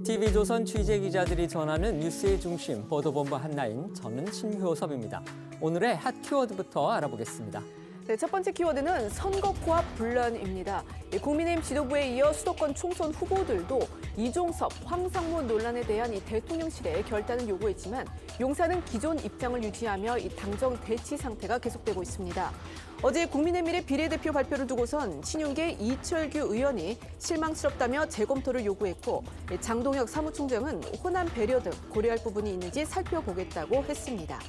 TV조선 취재기자들이 전하는 뉴스의 중심, 보도본부 한라인, 저는 신효섭입니다. 오늘의 핫 키워드부터 알아보겠습니다. 네, 첫 번째 키워드는 선거 코앞 분란입니다. 국민의힘 지도부에 이어 수도권 총선 후보들도 이종섭, 황상무 논란에 대한 이 대통령실의 결단을 요구했지만 용사는 기존 입장을 유지하며 이 당정 대치 상태가 계속되고 있습니다. 어제 국민의힘의 비례대표 발표를 두고선 신윤계 이철규 의원이 실망스럽다며 재검토를 요구했고 장동혁 사무총장은 호남 배려 등 고려할 부분이 있는지 살펴보겠다고 했습니다.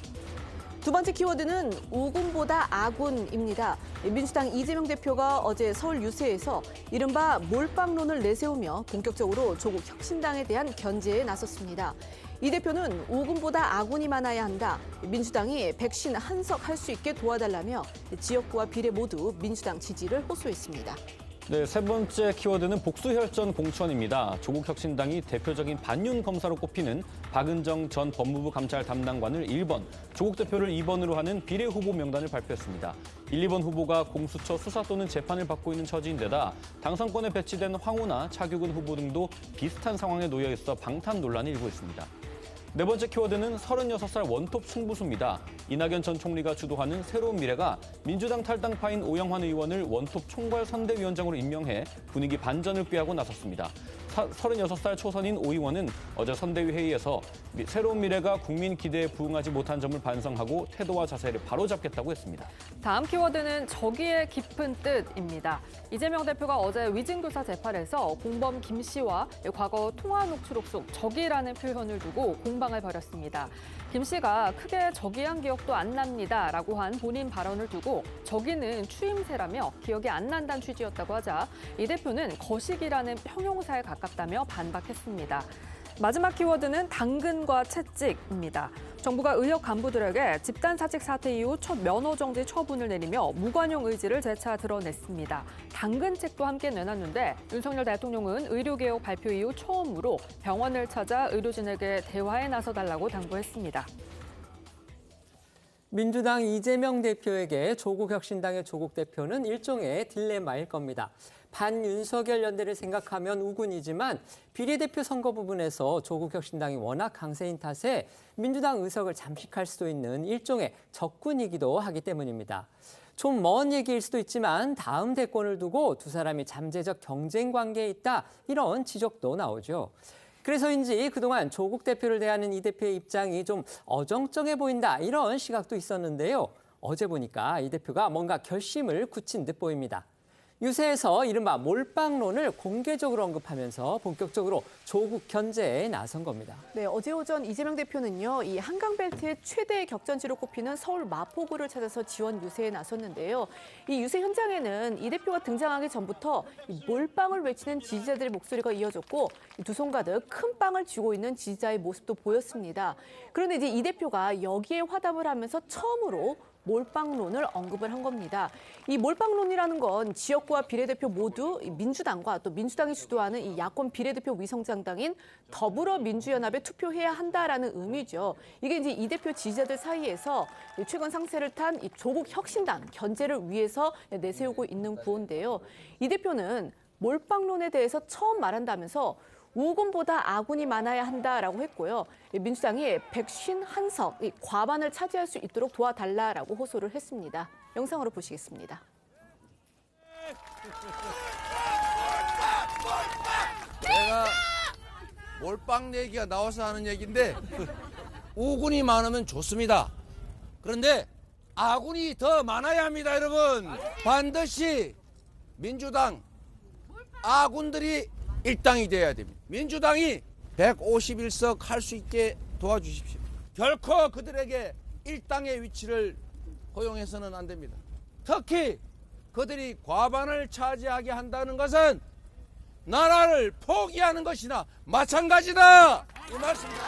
두 번째 키워드는 우군보다 아군입니다. 민주당 이재명 대표가 어제 서울 유세에서 이른바 몰빵론을 내세우며 본격적으로 조국 혁신당에 대한 견제에 나섰습니다. 이 대표는 우군보다 아군이 많아야 한다. 민주당이 백신 한석할 수 있게 도와달라며 지역구와 비례 모두 민주당 지지를 호소했습니다. 네, 세 번째 키워드는 복수혈전 공천입니다. 조국 혁신당이 대표적인 반윤 검사로 꼽히는 박은정 전 법무부 감찰 담당관을 1번, 조국 대표를 2번으로 하는 비례 후보 명단을 발표했습니다. 1, 2번 후보가 공수처 수사 또는 재판을 받고 있는 처지인데다 당선권에 배치된 황우나 차규근 후보 등도 비슷한 상황에 놓여 있어 방탄 논란이 일고 있습니다. 네 번째 키워드는 36살 원톱 충부수입니다. 이낙연 전 총리가 주도하는 새로운 미래가 민주당 탈당파인 오영환 의원을 원톱 총괄 선대위원장으로 임명해 분위기 반전을 꾀하고 나섰습니다. 36살 초선인 오 의원은 어제 선대위 회의에서 새로운 미래가 국민 기대에 부응하지 못한 점을 반성하고 태도와 자세를 바로잡겠다고 했습니다. 다음 키워드는 적의의 깊은 뜻입니다. 이재명 대표가 어제 위증교사 재판에서 공범 김 씨와 과거 통화 녹취록 속 적이라는 표현을 두고 공방을 벌였습니다. 김 씨가 크게 적의한 기억도 안 납니다라고 한 본인 발언을 두고 적의는 추임새라며 기억이 안 난다는 취지였다고 하자 이 대표는 거식이라는 형용사에 가깝다며 반박했습니다. 마지막 키워드는 당근과 채찍입니다. 정부가 의협 간부들에게 집단 사직 사태 이후 첫 면허 정지 처분을 내리며 무관용 의지를 재차 드러냈습니다. 당근책도 함께 내놨는데 윤석열 대통령은 의료개혁 발표 이후 처음으로 병원을 찾아 의료진에게 대화에 나서달라고 당부했습니다. 민주당 이재명 대표에게 조국 혁신당의 조국 대표는 일종의 딜레마일 겁니다. 반윤석열 연대를 생각하면 우군이지만 비례대표 선거 부분에서 조국 혁신당이 워낙 강세인 탓에 민주당 의석을 잠식할 수도 있는 일종의 적군이기도 하기 때문입니다. 좀 먼 얘기일 수도 있지만 다음 대권을 두고 두 사람이 잠재적 경쟁 관계에 있다, 이런 지적도 나오죠. 그래서인지 그동안 조국 대표를 대하는 이 대표의 입장이 좀 어정쩡해 보인다, 이런 시각도 있었는데요. 어제 보니까 이 대표가 뭔가 결심을 굳힌 듯 보입니다. 유세에서 이른바 몰빵론을 공개적으로 언급하면서 본격적으로 조국 견제에 나선 겁니다. 네, 어제 오전 이재명 대표는요, 이 한강벨트의 최대 격전지로 꼽히는 서울 마포구를 찾아서 지원 유세에 나섰는데요. 이 유세 현장에는 이 대표가 등장하기 전부터 이 몰빵을 외치는 지지자들의 목소리가 이어졌고 두 손 가득 큰 빵을 쥐고 있는 지지자의 모습도 보였습니다. 그런데 이제 이 대표가 여기에 화답을 하면서 처음으로 몰빵론을 언급을 한 겁니다. 이 몰빵론이라는 건 지역구와 비례대표 모두 민주당과 또 민주당이 주도하는 이 야권 비례대표 위성정당인 더불어민주연합에 투표해야 한다라는 의미죠. 이게 이제 이 대표 지지자들 사이에서 최근 상세를 탄 이 조국 혁신당 견제를 위해서 내세우고 있는 구호인데요. 이 대표는 몰빵론에 대해서 처음 말한다면서 우군보다 아군이 많아야 한다라고 했고요. 민주당이 151석, 과반을 차지할 수 있도록 도와달라라고 호소를 했습니다. 영상으로 보시겠습니다. 내가 몰빵 얘기가 나와서 하는 얘기인데 우군이 많으면 좋습니다. 그런데 아군이 더 많아야 합니다, 여러분. 반드시 민주당 아군들이 일당이 돼야 됩니다. 민주당이 151석 할 수 있게 도와주십시오. 결코 그들에게 일당의 위치를 허용해서는 안 됩니다. 특히 그들이 과반을 차지하게 한다는 것은 나라를 포기하는 것이나 마찬가지다. 이 말씀입니다.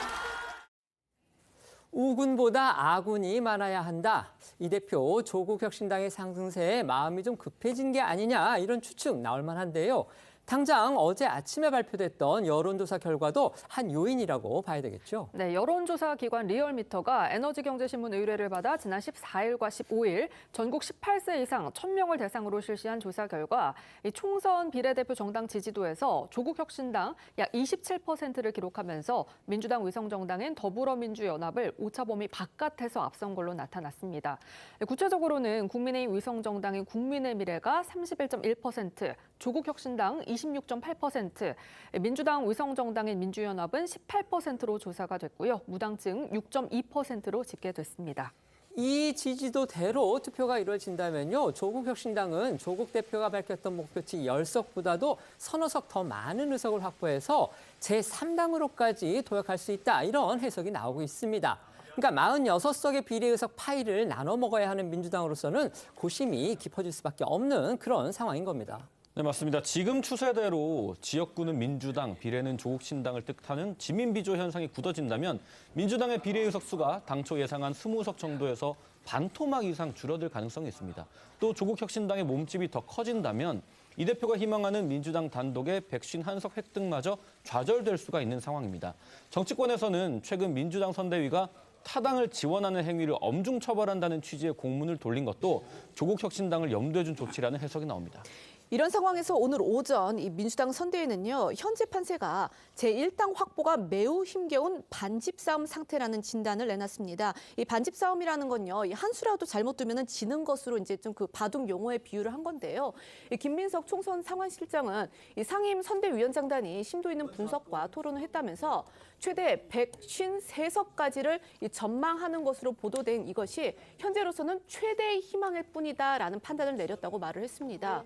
우군보다 아군이 많아야 한다. 이 대표 조국 혁신당의 상승세에 마음이 좀 급해진 게 아니냐, 이런 추측 나올 만한데요. 당장 어제 아침에 발표됐던 여론조사 결과도 한 요인이라고 봐야 되겠죠. 네, 여론조사 기관 리얼미터가 에너지경제신문 의뢰를 받아 지난 14일과 15일 전국 18세 이상 1,000명을 대상으로 실시한 조사 결과 이 총선 비례대표 정당 지지도에서 조국혁신당 약 27%를 기록하면서 민주당 위성정당인 더불어민주연합을 오차 범위 바깥에서 앞선 걸로 나타났습니다. 구체적으로는 국민의힘 위성정당인 국민의미래가 31.1%, 조국혁신당 26.8%, 민주당 위성정당인 민주연합은 18%로 조사가 됐고요. 무당층 6.2%로 집계됐습니다. 이 지지도대로 투표가 이루어진다면요. 조국혁신당은 조국 대표가 밝혔던 목표치 10석보다도 서너 석 더 많은 의석을 확보해서 제3당으로까지 도약할 수 있다. 이런 해석이 나오고 있습니다. 그러니까 46석의 비례의석 파이를 나눠 먹어야 하는 민주당으로서는 고심이 깊어질 수밖에 없는 그런 상황인 겁니다. 네, 맞습니다. 지금 추세대로 지역구는 민주당, 비례는 조국신당을 뜻하는 지민비조 현상이 굳어진다면 민주당의 비례의석 수가 당초 예상한 20석 정도에서 반토막 이상 줄어들 가능성이 있습니다. 또 조국혁신당의 몸집이 더 커진다면 이 대표가 희망하는 민주당 단독의 151석 획득마저 좌절될 수가 있는 상황입니다. 정치권에서는 최근 민주당 선대위가 타당을 지원하는 행위를 엄중 처벌한다는 취지의 공문을 돌린 것도 조국혁신당을 염두에 둔 조치라는 해석이 나옵니다. 이런 상황에서 오늘 오전 이 민주당 선대위는요, 현재 판세가 제1당 확보가 매우 힘겨운 반집 싸움 상태라는 진단을 내놨습니다. 이 반집 싸움이라는 건요, 이 한 수라도 잘못 두면은 지는 것으로 이제 좀 그 바둑 용어에 비유를 한 건데요. 이 김민석 총선 상황실장은 이 상임 선대위원장단이 심도 있는 분석과 토론을 했다면서 최대 153석까지를 전망하는 것으로 보도된 이것이 현재로서는 최대의 희망일 뿐이다라는 판단을 내렸다고 말을 했습니다.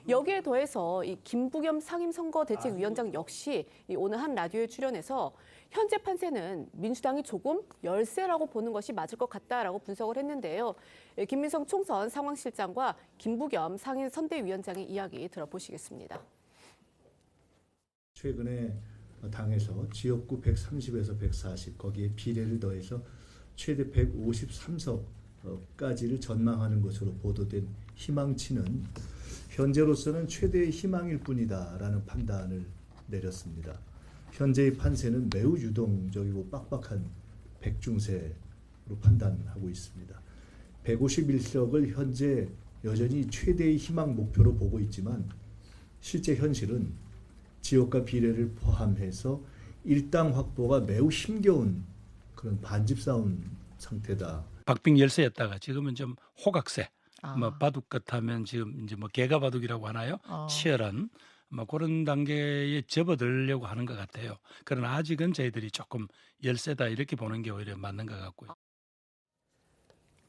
여기에 더해서 이 김부겸 상임선거대책위원장 역시 오늘 한 라디오에 출연해서 현재 판세는 민주당이 조금 열세라고 보는 것이 맞을 것 같다라고 분석을 했는데요. 김민석 총선 상황실장과 김부겸 상임선대위원장의 이야기 들어보시겠습니다. 최근에 당에서 지역구 130에서 140 거기에 비례를 더해서 최대 153석까지를 전망하는 것으로 보도된 희망치는 현재로서는 최대의 희망일 뿐이다라는 판단을 내렸습니다. 현재의 판세는 매우 유동적이고 빡빡한 백중세로 판단하고 있습니다. 151석을 현재 여전히 최대의 희망 목표로 보고 있지만 실제 현실은 지역과 비례를 포함해서 일당 확보가 매우 힘겨운 그런 반집 싸움 상태다. 박빙 열세였다가 지금은 좀 호각세. 뭐 바둑 같으면 지금 이제 뭐 개가 바둑이라고 하나요? 치열한 뭐 그런 단계에 접어들려고 하는 것 같아요. 그러나 아직은 저희들이 조금 열세다 이렇게 보는 게 오히려 맞는 것 같고요.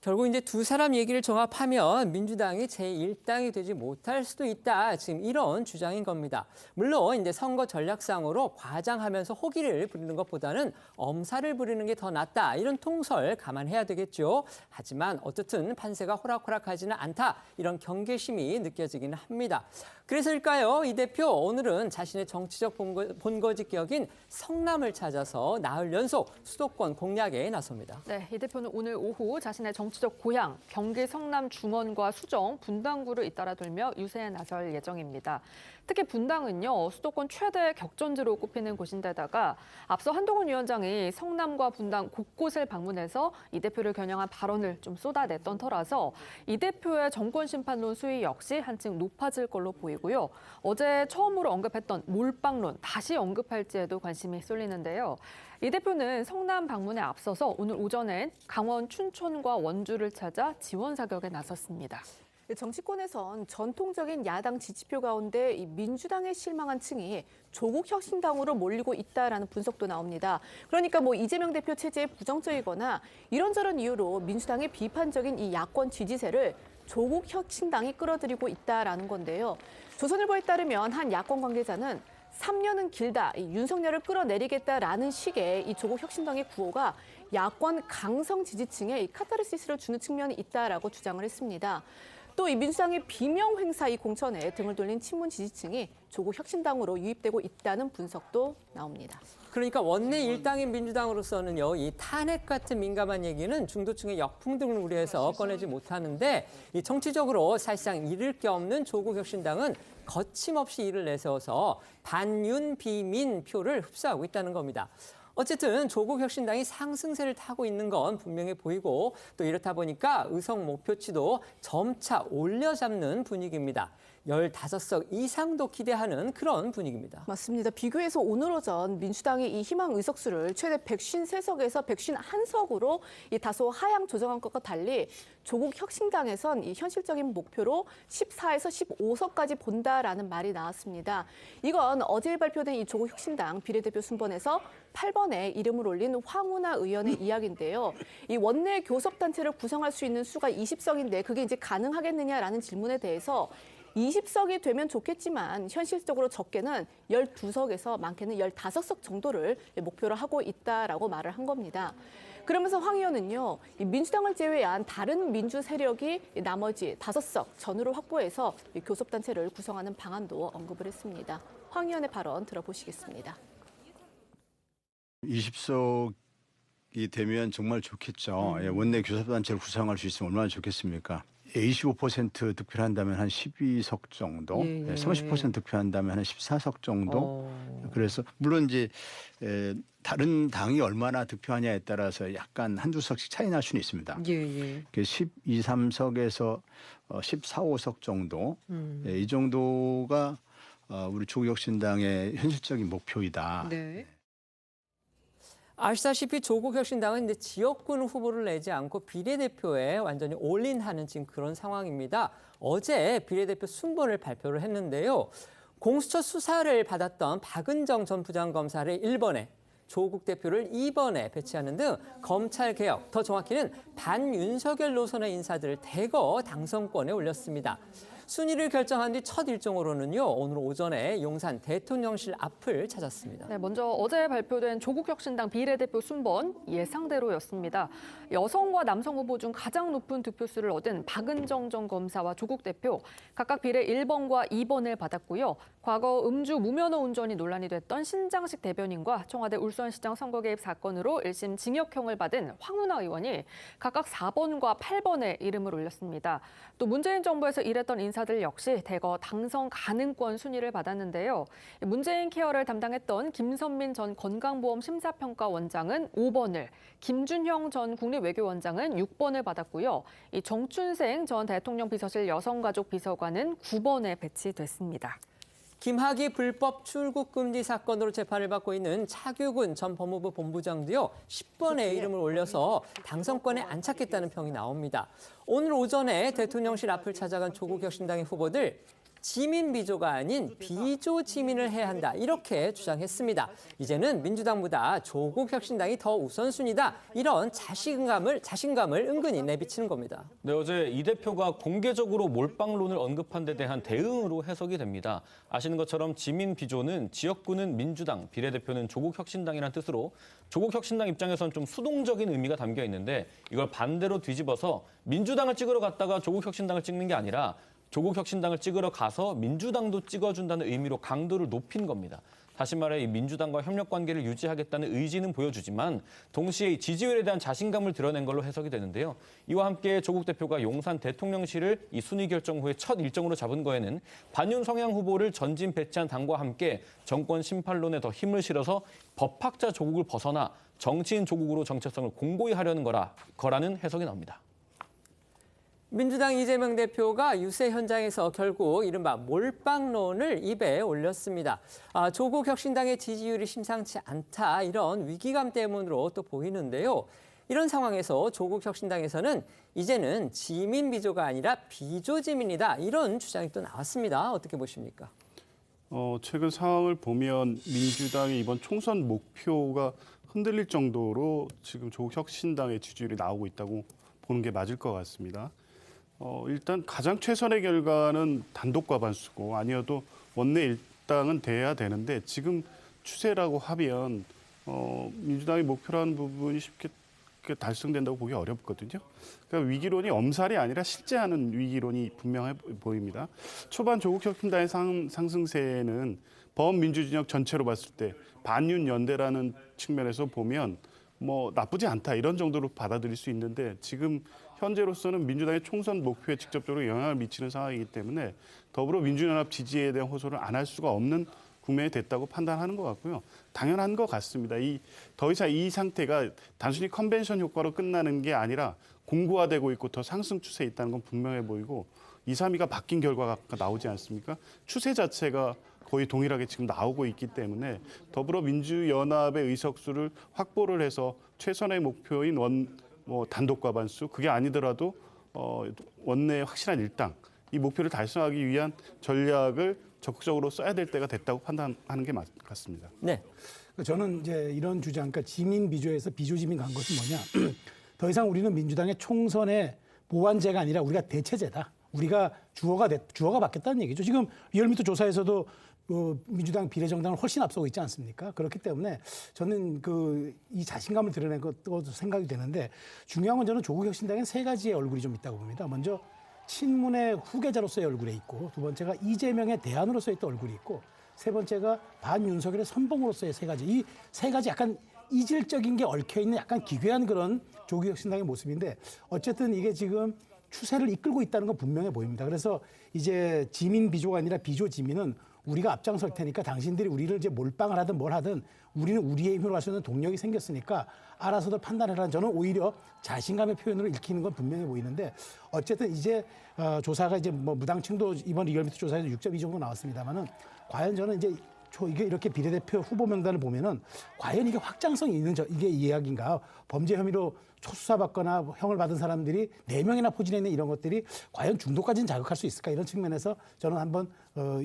결국 이제 두 사람 얘기를 종합하면 민주당이 제1당이 되지 못할 수도 있다. 지금 이런 주장인 겁니다. 물론 이제 선거 전략상으로 과장하면서 호기를 부리는 것보다는 엄살을 부리는 게 더 낫다. 이런 통설 감안해야 되겠죠. 하지만 어쨌든 판세가 호락호락하지는 않다. 이런 경계심이 느껴지기는 합니다. 그래서일까요? 이 대표 오늘은 자신의 정치적 본거지격인 성남을 찾아서 나흘 연속 수도권 공략에 나섭니다. 네, 이 대표는 오늘 오후 자신의 정치적 고향 경기 성남 중원과 수정, 분당구를 잇따라 돌며 유세에 나설 예정입니다. 특히 분당은요, 수도권 최대 격전지로 꼽히는 곳인데다가 앞서 한동훈 위원장이 성남과 분당 곳곳을 방문해서 이 대표를 겨냥한 발언을 좀 쏟아냈던 터라서 이 대표의 정권 심판론 수위 역시 한층 높아질 걸로 보이고요. 어제 처음으로 언급했던 몰빵론 다시 언급할지에도 관심이 쏠리는데요. 이 대표는 성남 방문에 앞서서 오늘 오전엔 강원 춘천과 원주를 찾아 지원 사격에 나섰습니다. 정치권에선 전통적인 야당 지지표 가운데 이 민주당에 실망한 층이 조국혁신당으로 몰리고 있다라는 분석도 나옵니다. 그러니까 뭐 이재명 대표 체제에 부정적이거나 이런저런 이유로 민주당의 비판적인 이 야권 지지세를 조국혁신당이 끌어들이고 있다라는 건데요. 조선일보에 따르면 한 야권 관계자는 3년은 길다, 이 윤석열을 끌어내리겠다라는 식의 이 조국혁신당의 구호가 야권 강성 지지층에 이 카타르시스를 주는 측면이 있다라고 주장을 했습니다. 또 이 민주당의 비명 행사 이 공천에 등을 돌린 친문 지지층이 조국 혁신당으로 유입되고 있다는 분석도 나옵니다. 그러니까 원내 일당인 민주당으로서는요, 이 탄핵 같은 민감한 얘기는 중도층의 역풍등을 우려해서 꺼내지 못하는데 이 정치적으로 사실상 잃을 게 없는 조국혁신당은 거침없이 이를 내세워서 반윤 비민 표를 흡수하고 있다는 겁니다. 어쨌든 조국혁신당이 상승세를 타고 있는 건 분명해 보이고 또 이렇다 보니까 의석 목표치도 점차 올려잡는 분위기입니다. 15석 이상도 기대하는 그런 분위기입니다. 맞습니다. 비교해서 오늘 오전 민주당이 이 희망 의석수를 최대 153석에서 151석으로 이 다소 하향 조정한 것과 달리 조국 혁신당에선 이 현실적인 목표로 14에서 15석까지 본다라는 말이 나왔습니다. 이건 어제 발표된 이 조국 혁신당 비례대표 순번에서 8번에 이름을 올린 황운하 의원의 이야기인데요. 이 원내 교섭단체를 구성할 수 있는 수가 20석인데 그게 이제 가능하겠느냐라는 질문에 대해서 20석이 되면 좋겠지만 현실적으로 적게는 12석에서 많게는 15석 정도를 목표로 하고 있다라고 말을 한 겁니다. 그러면서 황 의원은요, 이 민주당을 제외한 다른 민주 세력이 나머지 5석 전후를 확보해서 이 교섭단체를 구성하는 방안도 언급을 했습니다. 황 의원의 발언 들어보시겠습니다. 20석이 되면 정말 좋겠죠. 원내 교섭단체를 구성할 수 있으면 얼마나 좋겠습니까? 25% 득표를 한다면 한 12석 정도, 30% 득표한다면 한 14석 정도. 그래서 물론 이제 다른 당이 얼마나 득표하냐에 따라서 약간 한두 석씩 차이 날 수는 있습니다. 12, 3석에서 14, 5석 정도. 이 정도가 우리 조국혁신당의 현실적인 목표이다. 네. 아시다시피 조국혁신당은 이제 지역군 후보를 내지 않고 비례대표에 완전히 올인하는 지금 그런 상황입니다. 어제 비례대표 순번을 발표를 했는데요. 공수처 수사를 받았던 박은정 전 부장검사를 1번에 조국 대표를 2번에 배치하는 등 검찰개혁, 더 정확히는 반윤석열 노선의 인사들을 대거 당선권에 올렸습니다. 순위를 결정한 뒤 첫 일정으로는요, 오늘 오전에 용산 대통령실 앞을 찾았습니다. 네, 먼저 어제 발표된 조국혁신당 비례대표 순번 예상대로였습니다. 여성과 남성 후보 중 가장 높은 득표수를 얻은 박은정 전 검사와 조국 대표 각각 비례 1번과 2번을 받았고요. 과거 음주 무면허 운전이 논란이 됐던 신장식 대변인과 청와대 울산시장 선거 개입 사건으로 1심 징역형을 받은 황운하 의원이 각각 4번과 8번에 이름을 올렸습니다. 또 문재인 정부에서 일했던 인사들 역시 대거 당선 가능권 순위를 받았는데요. 문재인 케어를 담당했던 김선민 전 건강보험 심사평가원장은 5번을, 김준형 전 국립외교원장은 6번을 받았고요. 이 정춘생 전 대통령 비서실 여성가족 비서관은 9번에 배치됐습니다. 김학의 불법 출국 금지 사건으로 재판을 받고 있는 차규근 전 법무부 본부장도요, 10번의 이름을 올려서 당선권에 안착했다는 평이 나옵니다. 오늘 오전에 대통령실 앞을 찾아간 조국혁신당의 후보들, 지민 비조가 아닌 비조 지민을 해야 한다, 이렇게 주장했습니다. 이제는 민주당보다 조국혁신당이 더 우선순위다, 이런 자신감을 은근히 내비치는 겁니다. 네, 어제 이 대표가 공개적으로 몰빵론을 언급한 데 대한 대응으로 해석이 됩니다. 아시는 것처럼 지민 비조는 지역구는 민주당, 비례대표는 조국혁신당이라는 뜻으로 조국혁신당 입장에선 좀 수동적인 의미가 담겨 있는데 이걸 반대로 뒤집어서 민주당을 찍으러 갔다가 조국혁신당을 찍는 게 아니라 조국혁신당을 찍으러 가서 민주당도 찍어준다는 의미로 강도를 높인 겁니다. 다시 말해 이 민주당과 협력 관계를 유지하겠다는 의지는 보여주지만 동시에 이 지지율에 대한 자신감을 드러낸 걸로 해석이 되는데요. 이와 함께 조국 대표가 용산 대통령실을 이 순위 결정 후에 첫 일정으로 잡은 거에는 반윤 성향 후보를 전진 배치한 당과 함께 정권 심판론에 더 힘을 실어서 법학자 조국을 벗어나 정치인 조국으로 정체성을 공고히 하려는 거라는 해석이 나옵니다. 민주당 이재명 대표가 유세 현장에서 결국 이른바 몰빵론을 입에 올렸습니다. 조국 혁신당의 지지율이 심상치 않다, 이런 위기감 때문으로 또 보이는데요. 이런 상황에서 조국 혁신당에서는 이제는 지민 비조가 아니라 비조 지민이다, 이런 주장이 또 나왔습니다. 어떻게 보십니까? 최근 상황을 보면 민주당의 이번 총선 목표가 흔들릴 정도로 지금 조국 혁신당의 지지율이 나오고 있다고 보는 게 맞을 것 같습니다. 일단 가장 최선의 결과는 단독 과반수고 아니어도 원내 일당은 돼야 되는데 지금 추세라고 하면 민주당의 목표라는 부분이 쉽게 달성된다고 보기 어렵거든요. 그러니까 위기론이 엄살이 아니라 실제하는 위기론이 분명해 보입니다. 초반 조국 혁신당의 상승세는 범민주 진영 전체로 봤을 때 반윤 연대라는 측면에서 보면 뭐 나쁘지 않다 이런 정도로 받아들일 수 있는데 지금 현재로서는 민주당의 총선 목표에 직접적으로 영향을 미치는 상황이기 때문에 더불어민주연합 지지에 대한 호소를 안 할 수가 없는 국면이 됐다고 판단하는 것 같고요. 당연한 것 같습니다. 더 이상 이 상태가 단순히 컨벤션 효과로 끝나는 게 아니라 공고화되고 있고 더 상승 추세에 있다는 건 분명해 보이고 2, 3위가 바뀐 결과가 나오지 않습니까? 추세 자체가 거의 동일하게 지금 나오고 있기 때문에 더불어민주연합의 의석수를 확보를 해서 최선의 목표인 단독 과반수 그게 아니더라도 원내의 확실한 일당 이 목표를 달성하기 위한 전략을 적극적으로 써야 될 때가 됐다고 판단하는 게 맞습니다. 네. 저는 이제 이런 주장, 그러니까 지민 비조에서 비조 지민 간 것은 뭐냐? 더 이상 우리는 민주당의 총선의 보완제가 아니라 우리가 대체제다. 우리가 주어가 바뀌었다는 얘기죠. 지금 리얼미터 조사에서도 민주당 비례정당을 훨씬 앞서고 있지 않습니까? 그렇기 때문에 저는 이 자신감을 드러낸 것도 생각이 되는데 중요한 건 저는 조국혁신당엔 세 가지의 얼굴이 좀 있다고 봅니다. 먼저 친문의 후계자로서의 얼굴에 있고 두 번째가 이재명의 대안으로서의 또 얼굴이 있고 세 번째가 반윤석열의 선봉으로서의 세 가지. 이 세 가지 약간 이질적인 게 얽혀있는 약간 기괴한 그런 조국혁신당의 모습인데 어쨌든 이게 지금 추세를 이끌고 있다는 건 분명해 보입니다. 그래서 이제 지민 비조가 아니라 비조 지민은 우리가 앞장설 테니까 당신들이 우리를 이제 몰빵을 하든 뭘 하든 우리는 우리의 힘으로 할 수 있는 동력이 생겼으니까 알아서들 판단해라. 저는 오히려 자신감의 표현으로 읽히는 건 분명해 보이는데 어쨌든 이제 조사가 이제 뭐 무당층도 이번 리얼미터 조사에서 6.2 정도 나왔습니다만은 과연 저는 이제 이게 이렇게 비례대표 후보 명단을 보면은 과연 이게 확장성이 있는 이게 이야기인가? 범죄 혐의로 초수사받거나 형을 받은 사람들이 4명이나 포진해 있는 이런 것들이 과연 중도까지는 자극할 수 있을까? 이런 측면에서 저는 한번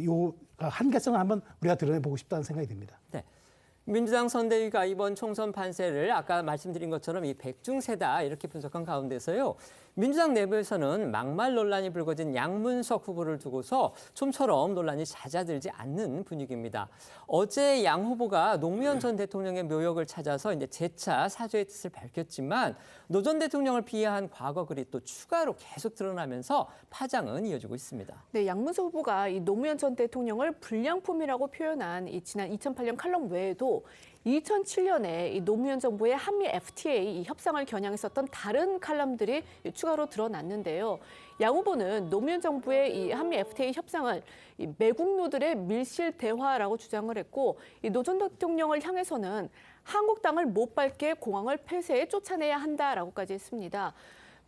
요 한계성을 한번 우리가 드러내보고 싶다는 생각이 듭니다. 네. 민주당 선대위가 이번 총선 판세를 아까 말씀드린 것처럼 이 백중세다 이렇게 분석한 가운데서요. 민주당 내부에서는 막말 논란이 불거진 양문석 후보를 두고서 좀처럼 논란이 잦아들지 않는 분위기입니다. 어제 양 후보가 노무현 전 대통령의 묘역을 찾아서 이제 재차 사죄의 뜻을 밝혔지만 노 전 대통령을 비하한 과거 글이 또 추가로 계속 드러나면서 파장은 이어지고 있습니다. 네, 양문석 후보가 이 노무현 전 대통령을 불량품이라고 표현한 이 지난 2008년 칼럼 외에도 2007년에 이 노무현 정부의 한미 FTA 협상을 겨냥했었던 다른 칼럼들이 추가로 드러났는데요. 양 후보는 노무현 정부의 이 한미 FTA 협상을 이 매국노들의 밀실 대화라고 주장을 했고, 이 노 전 대통령을 향해서는 한국 땅을 못 밟게 공항을 폐쇄해 쫓아내야 한다라고까지 했습니다.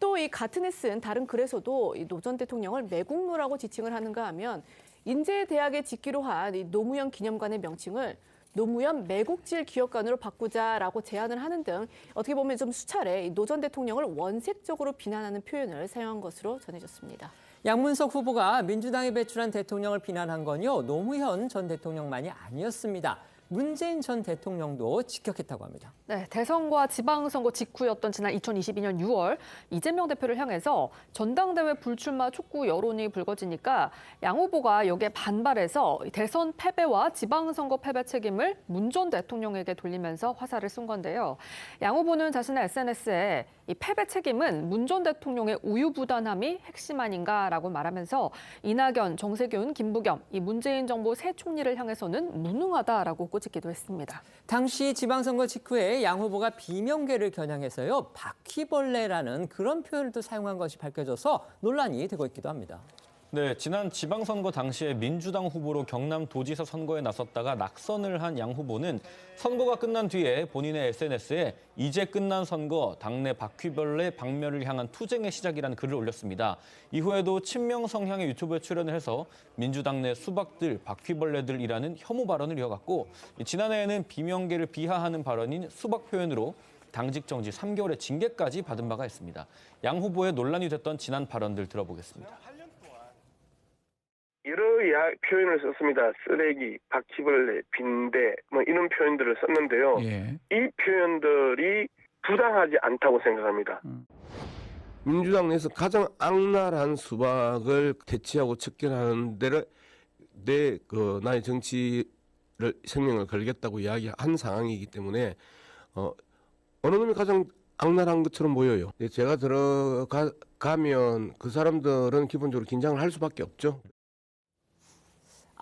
또 이 같은 해 쓴 다른 글에서도 이 노 전 대통령을 매국노라고 지칭을 하는가 하면 인제대학에 짓기로 한 이 노무현 기념관의 명칭을 노무현 매국질 기업관으로 바꾸자라고 제안을 하는 등 어떻게 보면 좀 수차례 노 전 대통령을 원색적으로 비난하는 표현을 사용한 것으로 전해졌습니다. 양문석 후보가 민주당이 배출한 대통령을 비난한 건요. 노무현 전 대통령만이 아니었습니다. 문재인 전 대통령도 직격했다고 합니다. 네, 대선과 지방선거 직후였던 지난 2022년 6월 이재명 대표를 향해서 전당대회 불출마 촉구 여론이 불거지니까 양 후보가 여기에 반발해서 대선 패배와 지방선거 패배 책임을 문 전 대통령에게 돌리면서 화살을 쏜 건데요. 양 후보는 자신의 SNS에 이 패배 책임은 문 전 대통령의 우유부단함이 핵심 아닌가라고 말하면서 이낙연, 정세균, 김부겸, 이 문재인 정부 새 총리를 향해서는 무능하다라고 꼬집기도 했습니다. 당시 지방선거 직후에 양 후보가 비명계를 겨냥해서요. 바퀴벌레라는 그런 표현을 또 사용한 것이 밝혀져서 논란이 되고 있기도 합니다. 네, 지난 지방선거 당시에 민주당 후보로 경남도지사 선거에 나섰다가 낙선을 한 양 후보는 선거가 끝난 뒤에 본인의 SNS에 이제 끝난 선거, 당내 바퀴벌레 박멸을 향한 투쟁의 시작이라는 글을 올렸습니다. 이후에도 친명 성향의 유튜브에 출연을 해서 민주당 내 수박들, 바퀴벌레들이라는 혐오 발언을 이어갔고 지난해에는 비명계를 비하하는 발언인 수박 표현으로 당직 정지 3개월의 징계까지 받은 바가 있습니다. 양 후보의 논란이 됐던 지난 발언들 들어보겠습니다. 여러 표현을 썼습니다. 쓰레기, 바퀴벌레, 빈대 뭐 이런 표현들을 썼는데요. 예. 이 표현들이 부당하지 않다고 생각합니다. 민주당 내에서 가장 악랄한 수박을 퇴치하고 척결하는 데를 나의 정치를 생명을 걸겠다고 이야기한 상황이기 때문에 어느 놈이 가장 악랄한 것처럼 보여요. 제가 들어가면 그 사람들은 기본적으로 긴장을 할 수밖에 없죠.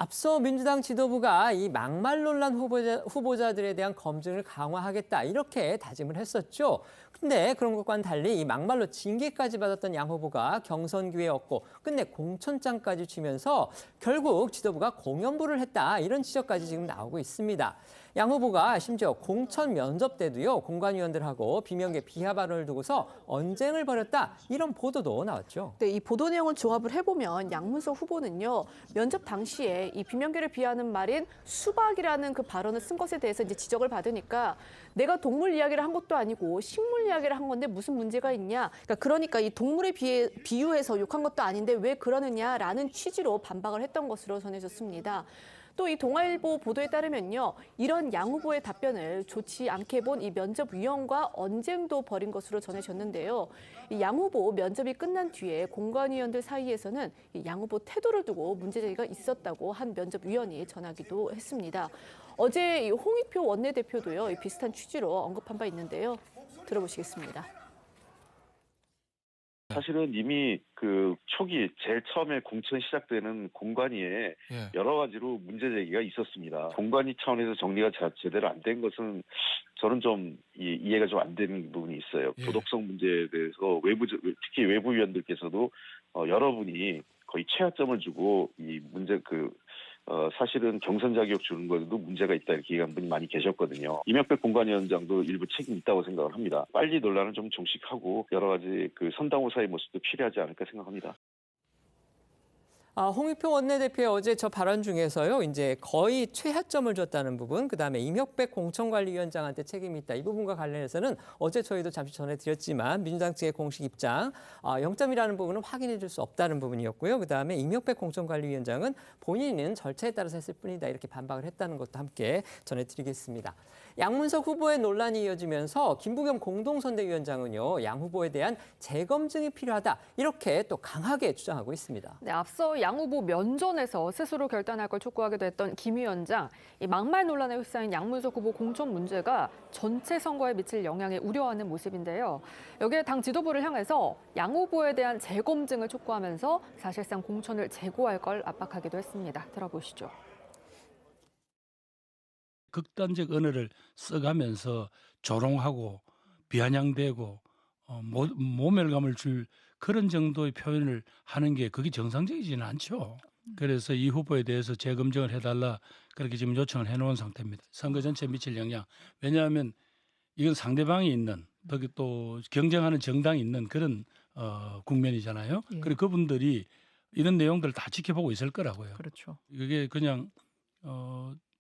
앞서 민주당 지도부가 이 막말 논란 후보자들에 대한 검증을 강화하겠다 이렇게 다짐을 했었죠. 근데 그런 것과는 달리 이 막말로 징계까지 받았던 양 후보가 경선 기회 얻고 끝내 공천장까지 쥐면서 결국 지도부가 공연부를 했다 이런 지적까지 지금 나오고 있습니다. 양 후보가 심지어 공천 면접 때도요 공관위원들하고 비명계 비하 발언을 두고서 언쟁을 벌였다 이런 보도도 나왔죠. 네, 이 보도 내용을 조합을 해보면 양문석 후보는요 면접 당시에 이 비명계를 비하하는 말인 수박이라는 그 발언을 쓴 것에 대해서 이제 지적을 받으니까 내가 동물 이야기를 한 것도 아니고 식물 이야기를 한 건데 무슨 문제가 있냐? 그러니까 이 동물에 비유해서 욕한 것도 아닌데 왜 그러느냐라는 취지로 반박을 했던 것으로 전해졌습니다. 또 이 동아일보 보도에 따르면요. 이런 양 후보의 답변을 좋지 않게 본 이 면접위원과 언쟁도 벌인 것으로 전해졌는데요. 이 양 후보 면접이 끝난 뒤에 공관위원들 사이에서는 이 양 후보 태도를 두고 문제 제기가 있었다고 한 면접위원이 전하기도 했습니다. 어제 이 홍익표 원내대표도요. 이 비슷한 취지로 언급한 바 있는데요. 들어보시겠습니다. 사실은 이미 그 초기 제일 처음에 공천 시작되는 공관위에 여러 가지로 문제 제기가 있었습니다. 공관위 차원에서 정리가 제대로 안 된 것은 저는 좀 이해가 좀 안 되는 부분이 있어요. 도덕성 문제에 대해서 특히 외부위원들께서도 여러분이 거의 최하점을 주고 이 문제 사실은 경선 자격 주는 것에도 문제가 있다 이렇게 얘기한 분이 많이 계셨거든요. 이명백 공관위원장도 일부 책임이 있다고 생각을 합니다. 빨리 논란을 좀 종식하고 여러 가지 선당후사의 모습도 필요하지 않을까 생각합니다. 홍익표 원내대표의 어제 저 발언 중에서요, 이제 거의 최하점을 줬다는 부분, 그다음에 이명백 공천관리위원장한테 책임이 있다. 이 부분과 관련해서는 어제 저희도 잠시 전해드렸지만 민주당 측의 공식 입장, 0점이라는 부분은 확인해 줄 수 없다는 부분이었고요. 그다음에 이명백 공천관리위원장은 본인은 절차에 따라서 했을 뿐이다. 이렇게 반박을 했다는 것도 함께 전해드리겠습니다. 양문석 후보의 논란이 이어지면서 김부겸 공동선대위원장은요, 양 후보에 대한 재검증이 필요하다. 이렇게 또 강하게 주장하고 있습니다. 네, 앞서 양 후보 면전에서 스스로 결단할 걸 촉구하기도 했던 김 위원장, 이 막말 논란에 휩싸인 양문석 후보 공천 문제가 전체 선거에 미칠 영향에 우려하는 모습인데요. 여기에 당 지도부를 향해서 양 후보에 대한 재검증을 촉구하면서 사실상 공천을 재고할 걸 압박하기도 했습니다. 들어보시죠. 극단적 언어를 써가면서 조롱하고 비아냥대고 모멸감을 줄 그런 정도의 표현을 하는 게 그게 정상적이지는 않죠. 그래서 이 후보에 대해서 재검증을 해달라 그렇게 지금 요청을 해놓은 상태입니다. 선거 전체에 미칠 영향. 왜냐하면 이건 상대방이 있는 또 경쟁하는 정당이 있는 그런 국면이잖아요. 그리고 그분들이 이런 내용들을 다 지켜보고 있을 거라고요. 그렇죠. 이게 그냥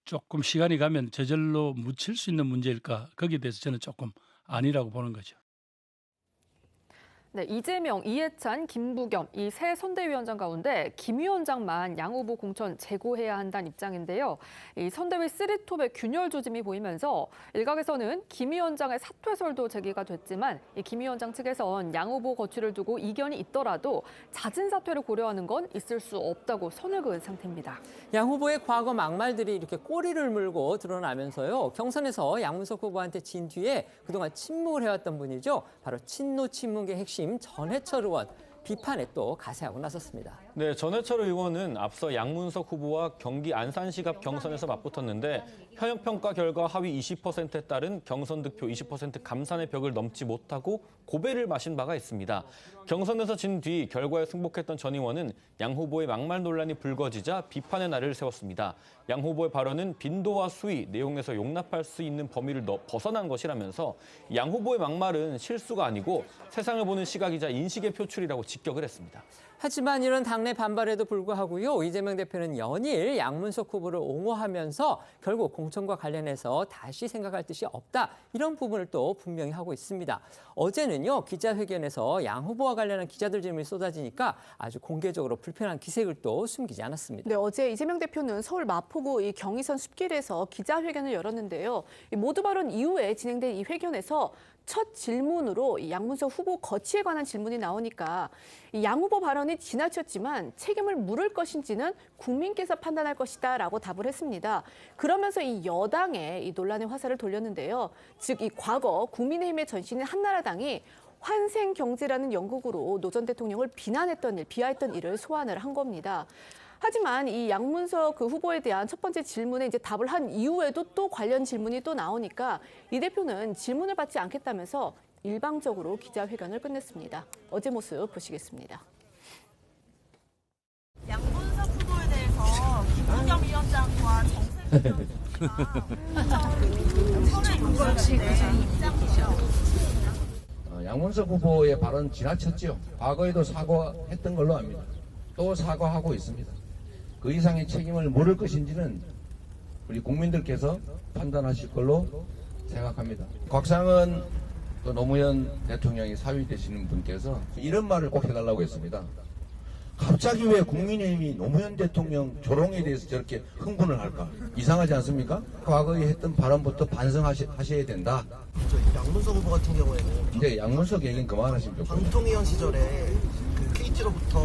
조금 시간이 가면 저절로 묻힐 수 있는 문제일까? 거기에 대해서 저는 조금 아니라고 보는 거죠. 네, 이재명, 이해찬, 김부겸 이 세 선대위원장 가운데 김 위원장만 양 후보 공천 재고해야 한다는 입장인데요. 이 선대위 3톱의 균열 조짐이 보이면서 일각에서는 김 위원장의 사퇴설도 제기가 됐지만 이 김 위원장 측에선 양 후보 거취를 두고 이견이 있더라도 잦은 사퇴를 고려하는 건 있을 수 없다고 선을 그은 상태입니다. 양 후보의 과거 막말들이 이렇게 꼬리를 물고 드러나면서요. 경선에서 양문석 후보한테 진 뒤에 그동안 침묵을 해왔던 분이죠. 바로 친노 친문계 핵심 전해철 의원 비판에 또 가세하고 나섰습니다. 네, 전해철 의원은 앞서 양문석 후보와 경기 안산시갑 경선에서 맞붙었는데 현역평가 결과 하위 20%에 따른 경선 득표 20% 감산의 벽을 넘지 못하고 고배를 마신 바가 있습니다. 경선에서 진 뒤 결과에 승복했던 전 의원은 양 후보의 막말 논란이 불거지자 비판의 날을 세웠습니다. 양 후보의 발언은 빈도와 수위, 내용에서 용납할 수 있는 범위를 벗어난 것이라면서 양 후보의 막말은 실수가 아니고 세상을 보는 시각이자 인식의 표출이라고 직격을 했습니다. 하지만 이런 당내 반발에도 불구하고요. 이재명 대표는 연일 양문석 후보를 옹호하면서 결국 공천과 관련해서 다시 생각할 뜻이 없다. 이런 부분을 또 분명히 하고 있습니다. 어제는요. 기자회견에서 양 후보와 관련한 기자들 질문이 쏟아지니까 아주 공개적으로 불편한 기색을 또 숨기지 않았습니다. 네, 어제 이재명 대표는 서울 마포구 이 경의선 숲길에서 기자회견을 열었는데요. 이 모두 발언 이후에 진행된 이 회견에서 첫 질문으로 이 양문석 후보 거취에 관한 질문이 나오니까 이 양 후보 발언이 지나쳤지만 책임을 물을 것인지는 국민께서 판단할 것이다라고 답을 했습니다. 그러면서 이 여당의 이 논란의 화살을 돌렸는데요. 즉 이 과거 국민의힘의 전신인 한나라당이 환생경제라는 연극으로 노 전 대통령을 비하했던 일을 소환을 한 겁니다. 하지만 이 양문석 후보에 대한 첫 번째 질문에 이제 답을 한 이후에도 또 관련 질문이 또 나오니까 이 대표는 질문을 받지 않겠다면서 일방적으로 기자회견을 끝냈습니다. 어제 모습 보시겠습니다. 양문석 후보에 대해서 김부겸 위원장과 정세균 양문석 후보의 발언 지나쳤죠. 과거에도 사과했던 걸로 압니다. 또 사과하고 있습니다. 그 이상의 책임을 물을 것인지는 우리 국민들께서 판단하실 걸로 생각합니다. 곽상은 또 노무현 대통령이 사위 되시는 분께서 이런 말을 꼭 해달라고 했습니다. 갑자기 왜 국민의힘이 노무현 대통령 조롱에 대해서 저렇게 흥분을 할까? 이상하지 않습니까? 과거에 했던 발언부터 반성하셔야 된다. 양문석 후보 같은 경우에는 이제 양문석 얘기는 그만하시면 좋겠어요. 방통위원 시절에 그 KT로부터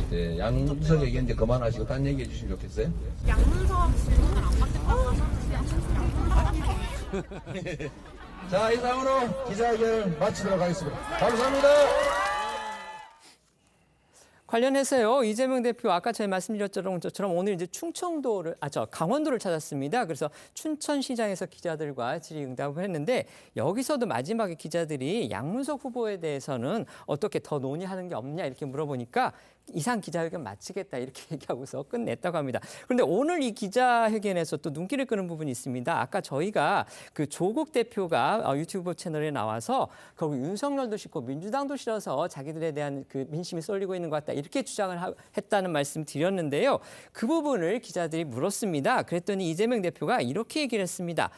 네, 양문석 얘기 이제 그만하시고 딴 얘기 해주시면 좋겠어요. 양문석 질문을 안 받겠다고 자, 이상으로 기자회견을 마치도록 하겠습니다. 감사합니다. 관련해서요, 이재명 대표 아까 제가 말씀드렸던 것처럼 오늘 이제 강원도를 찾았습니다. 그래서 춘천시장에서 기자들과 질의응답을 했는데 여기서도 마지막에 기자들이 양문석 후보에 대해서는 어떻게 더 논의하는 게 없냐 이렇게 물어보니까 이상 기자회견 마치겠다 이렇게 얘기하고서 끝냈다고 합니다. 그런데 오늘 이 기자회견에서 또 눈길을 끄는 부분이 있습니다. 아까 저희가 그 조국 대표가 유튜브 채널에 나와서 결국 윤석열도 싫고 민주당도 싫어서 자기들에 대한 그 민심이 쏠리고 있는 것 같다 이렇게 주장을 했다는 말씀 드렸는데요. 그 부분을 기자들이 물었습니다. 그랬더니 이재명 대표가 이렇게 얘기를 했습니다.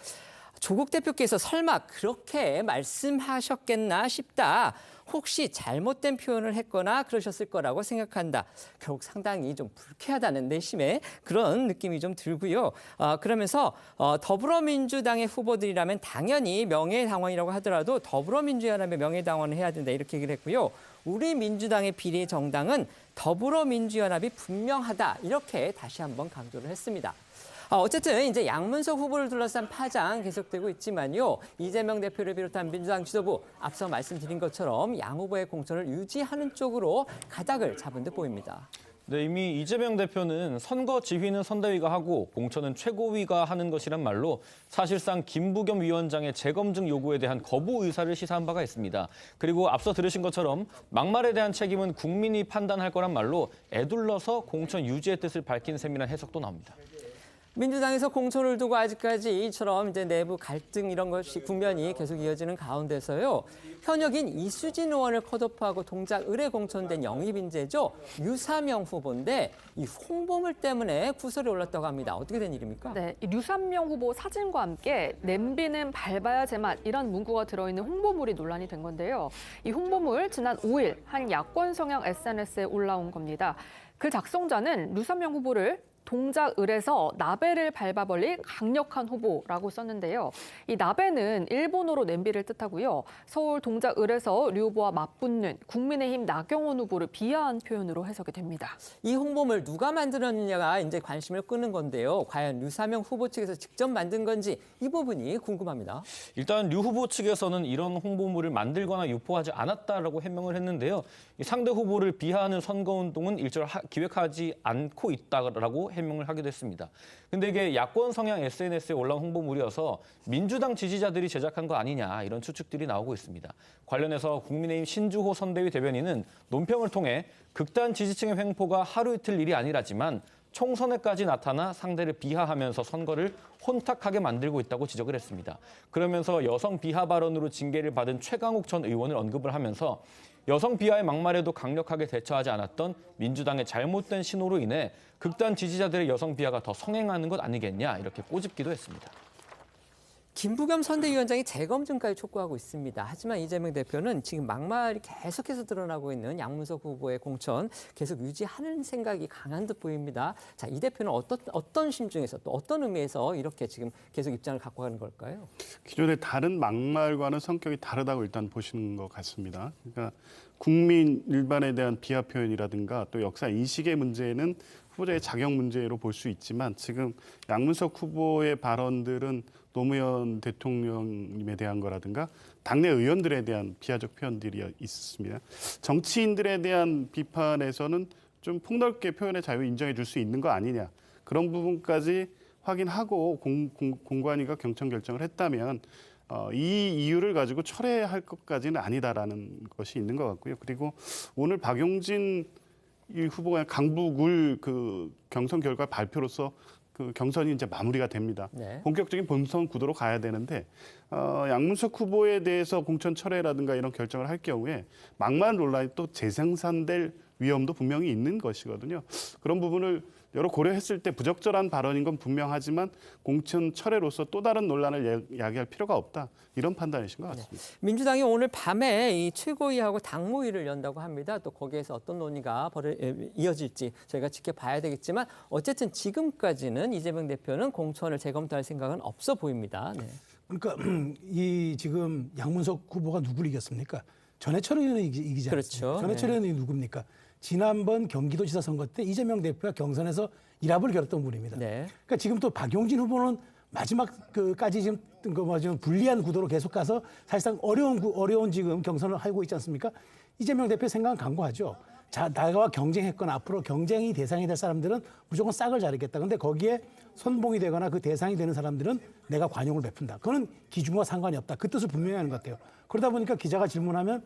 조국 대표께서 설마 그렇게 말씀하셨겠나 싶다. 혹시 잘못된 표현을 했거나 그러셨을 거라고 생각한다. 결국 상당히 좀 불쾌하다는 내심의 그런 느낌이 좀 들고요. 그러면서 더불어민주당의 후보들이라면 당연히 명예당원이라고 하더라도 더불어민주연합의 명예당원을 해야 된다 이렇게 얘기를 했고요. 우리 민주당의 비례 정당은 더불어민주연합이 분명하다 이렇게 다시 한번 강조를 했습니다. 어쨌든 이제 양문석 후보를 둘러싼 파장 계속되고 있지만요. 이재명 대표를 비롯한 민주당 지도부 앞서 말씀드린 것처럼 양 후보의 공천을 유지하는 쪽으로 가닥을 잡은 듯 보입니다. 네, 이미 이재명 대표는 선거 지휘는 선대위가 하고 공천은 최고위가 하는 것이란 말로 사실상 김부겸 위원장의 재검증 요구에 대한 거부 의사를 시사한 바가 있습니다. 그리고 앞서 들으신 것처럼 막말에 대한 책임은 국민이 판단할 거란 말로 애둘러서 공천 유지의 뜻을 밝힌 셈이란 해석도 나옵니다. 민주당에서 공천을 두고 아직까지 이처럼 이제 내부 갈등 이런 것이 국면이 계속 이어지는 가운데서요. 현역인 이수진 의원을 컷오프하고 동작 의뢰 공천된 영입 인재죠. 류사명 후보인데 이 홍보물 때문에 구설이 올랐다고 합니다. 어떻게 된 일입니까? 네, 이 류삼명 후보 사진과 함께 냄비는 밟아야 제맛 이런 문구가 들어있는 홍보물이 논란이 된 건데요. 이 홍보물 지난 5일 한 야권 성향 SNS에 올라온 겁니다. 그 작성자는 류삼명 후보를 동작 을에서 나베를 밟아버릴 강력한 후보라고 썼는데요. 이 나베는 일본어로 냄비를 뜻하고요. 서울 동작 을에서 류 후보와 맞붙는 국민의힘 나경원 후보를 비하한 표현으로 해석이 됩니다. 이 홍보물 누가 만들었느냐가 이제 관심을 끄는 건데요. 과연 류사명 후보 측에서 직접 만든 건지 이 부분이 궁금합니다. 일단 류 후보 측에서는 이런 홍보물을 만들거나 유포하지 않았다라고 해명을 했는데요. 이 상대 후보를 비하하는 선거운동은 일절 기획하지 않고 있다라고 해명을 하기도 했습니다. 근데 이게 야권 성향 SNS에 올라온 홍보물이어서 민주당 지지자들이 제작한 거 아니냐 이런 추측들이 나오고 있습니다. 관련해서 국민의힘 신주호 선대위 대변인은 논평을 통해 극단 지지층의 횡포가 하루 이틀 일이 아니라지만 총선에까지 나타나 상대를 비하하면서 선거를 혼탁하게 만들고 있다고 지적을 했습니다. 그러면서 여성 비하 발언으로 징계를 받은 최강욱 전 의원을 언급을 하면서 여성 비하의 막말에도 강력하게 대처하지 않았던 민주당의 잘못된 신호로 인해 극단 지지자들의 여성 비하가 더 성행하는 것 아니겠냐 이렇게 꼬집기도 했습니다. 김부겸 선대위원장이 재검증까지 촉구하고 있습니다. 하지만 이재명 대표는 지금 막말이 계속해서 드러나고 있는 양문석 후보의 공천 계속 유지하는 생각이 강한 듯 보입니다. 자, 이 대표는 어떤 심중에서 또 어떤 의미에서 이렇게 지금 계속 입장을 갖고 가는 걸까요? 기존의 다른 막말과는 성격이 다르다고 일단 보시는 것 같습니다. 그러니까 국민 일반에 대한 비하 표현이라든가 또 역사 인식의 문제는 후보자의 자격 문제로 볼 수 있지만 지금 양문석 후보의 발언들은 노무현 대통령님에 대한 거라든가 당내 의원들에 대한 비하적 표현들이 있습니다. 정치인들에 대한 비판에서는 좀 폭넓게 표현의 자유 인정해 줄 수 있는 거 아니냐. 그런 부분까지 확인하고 공관위가 경청 결정을 했다면 이 이유를 가지고 철회할 것까지는 아니다라는 것이 있는 것 같고요. 그리고 오늘 박용진 이 후보가 강북을 그 경선 결과 발표로서 그 경선이 이제 마무리가 됩니다. 네. 본격적인 본선 구도로 가야 되는데 양문석 후보에 대해서 공천 철회라든가 이런 결정을 할 경우에 막말 논란이 또 재생산될 위험도 분명히 있는 것이거든요. 그런 부분을 여러 고려했을 때 부적절한 발언인 건 분명하지만 공천 철회로서 또 다른 논란을 야기할 필요가 없다. 이런 판단이신 것 같습니다. 네. 민주당이 오늘 밤에 이 최고위하고 당무위를 연다고 합니다. 또 거기에서 어떤 논의가 이어질지 저희가 지켜봐야 되겠지만 어쨌든 지금까지는 이재명 대표는 공천을 재검토할 생각은 없어 보입니다. 네. 그러니까 이 지금 양문석 후보가 누구를 이겼습니까? 전해철 의원이 이기지 않습니까? 그렇죠. 전해철 네. 의원이 누굽니까? 지난번 경기도지사 선거 때 이재명 대표가 경선에서 일합을 겨뤘던 분입니다. 네. 그러니까 지금 또 박용진 후보는 마지막까지 지금 좀 불리한 구도로 계속 가서 사실상 어려운 지금 경선을 하고 있지 않습니까? 이재명 대표 생각은 강구하죠. 자, 나와 경쟁했거나 앞으로 경쟁이 대상이 될 사람들은 무조건 싹을 자르겠다. 근데 거기에 선봉이 되거나 그 대상이 되는 사람들은 내가 관용을 베푼다. 그거는 기준과 상관이 없다. 그 뜻을 분명히 하는 것 같아요. 그러다 보니까 기자가 질문하면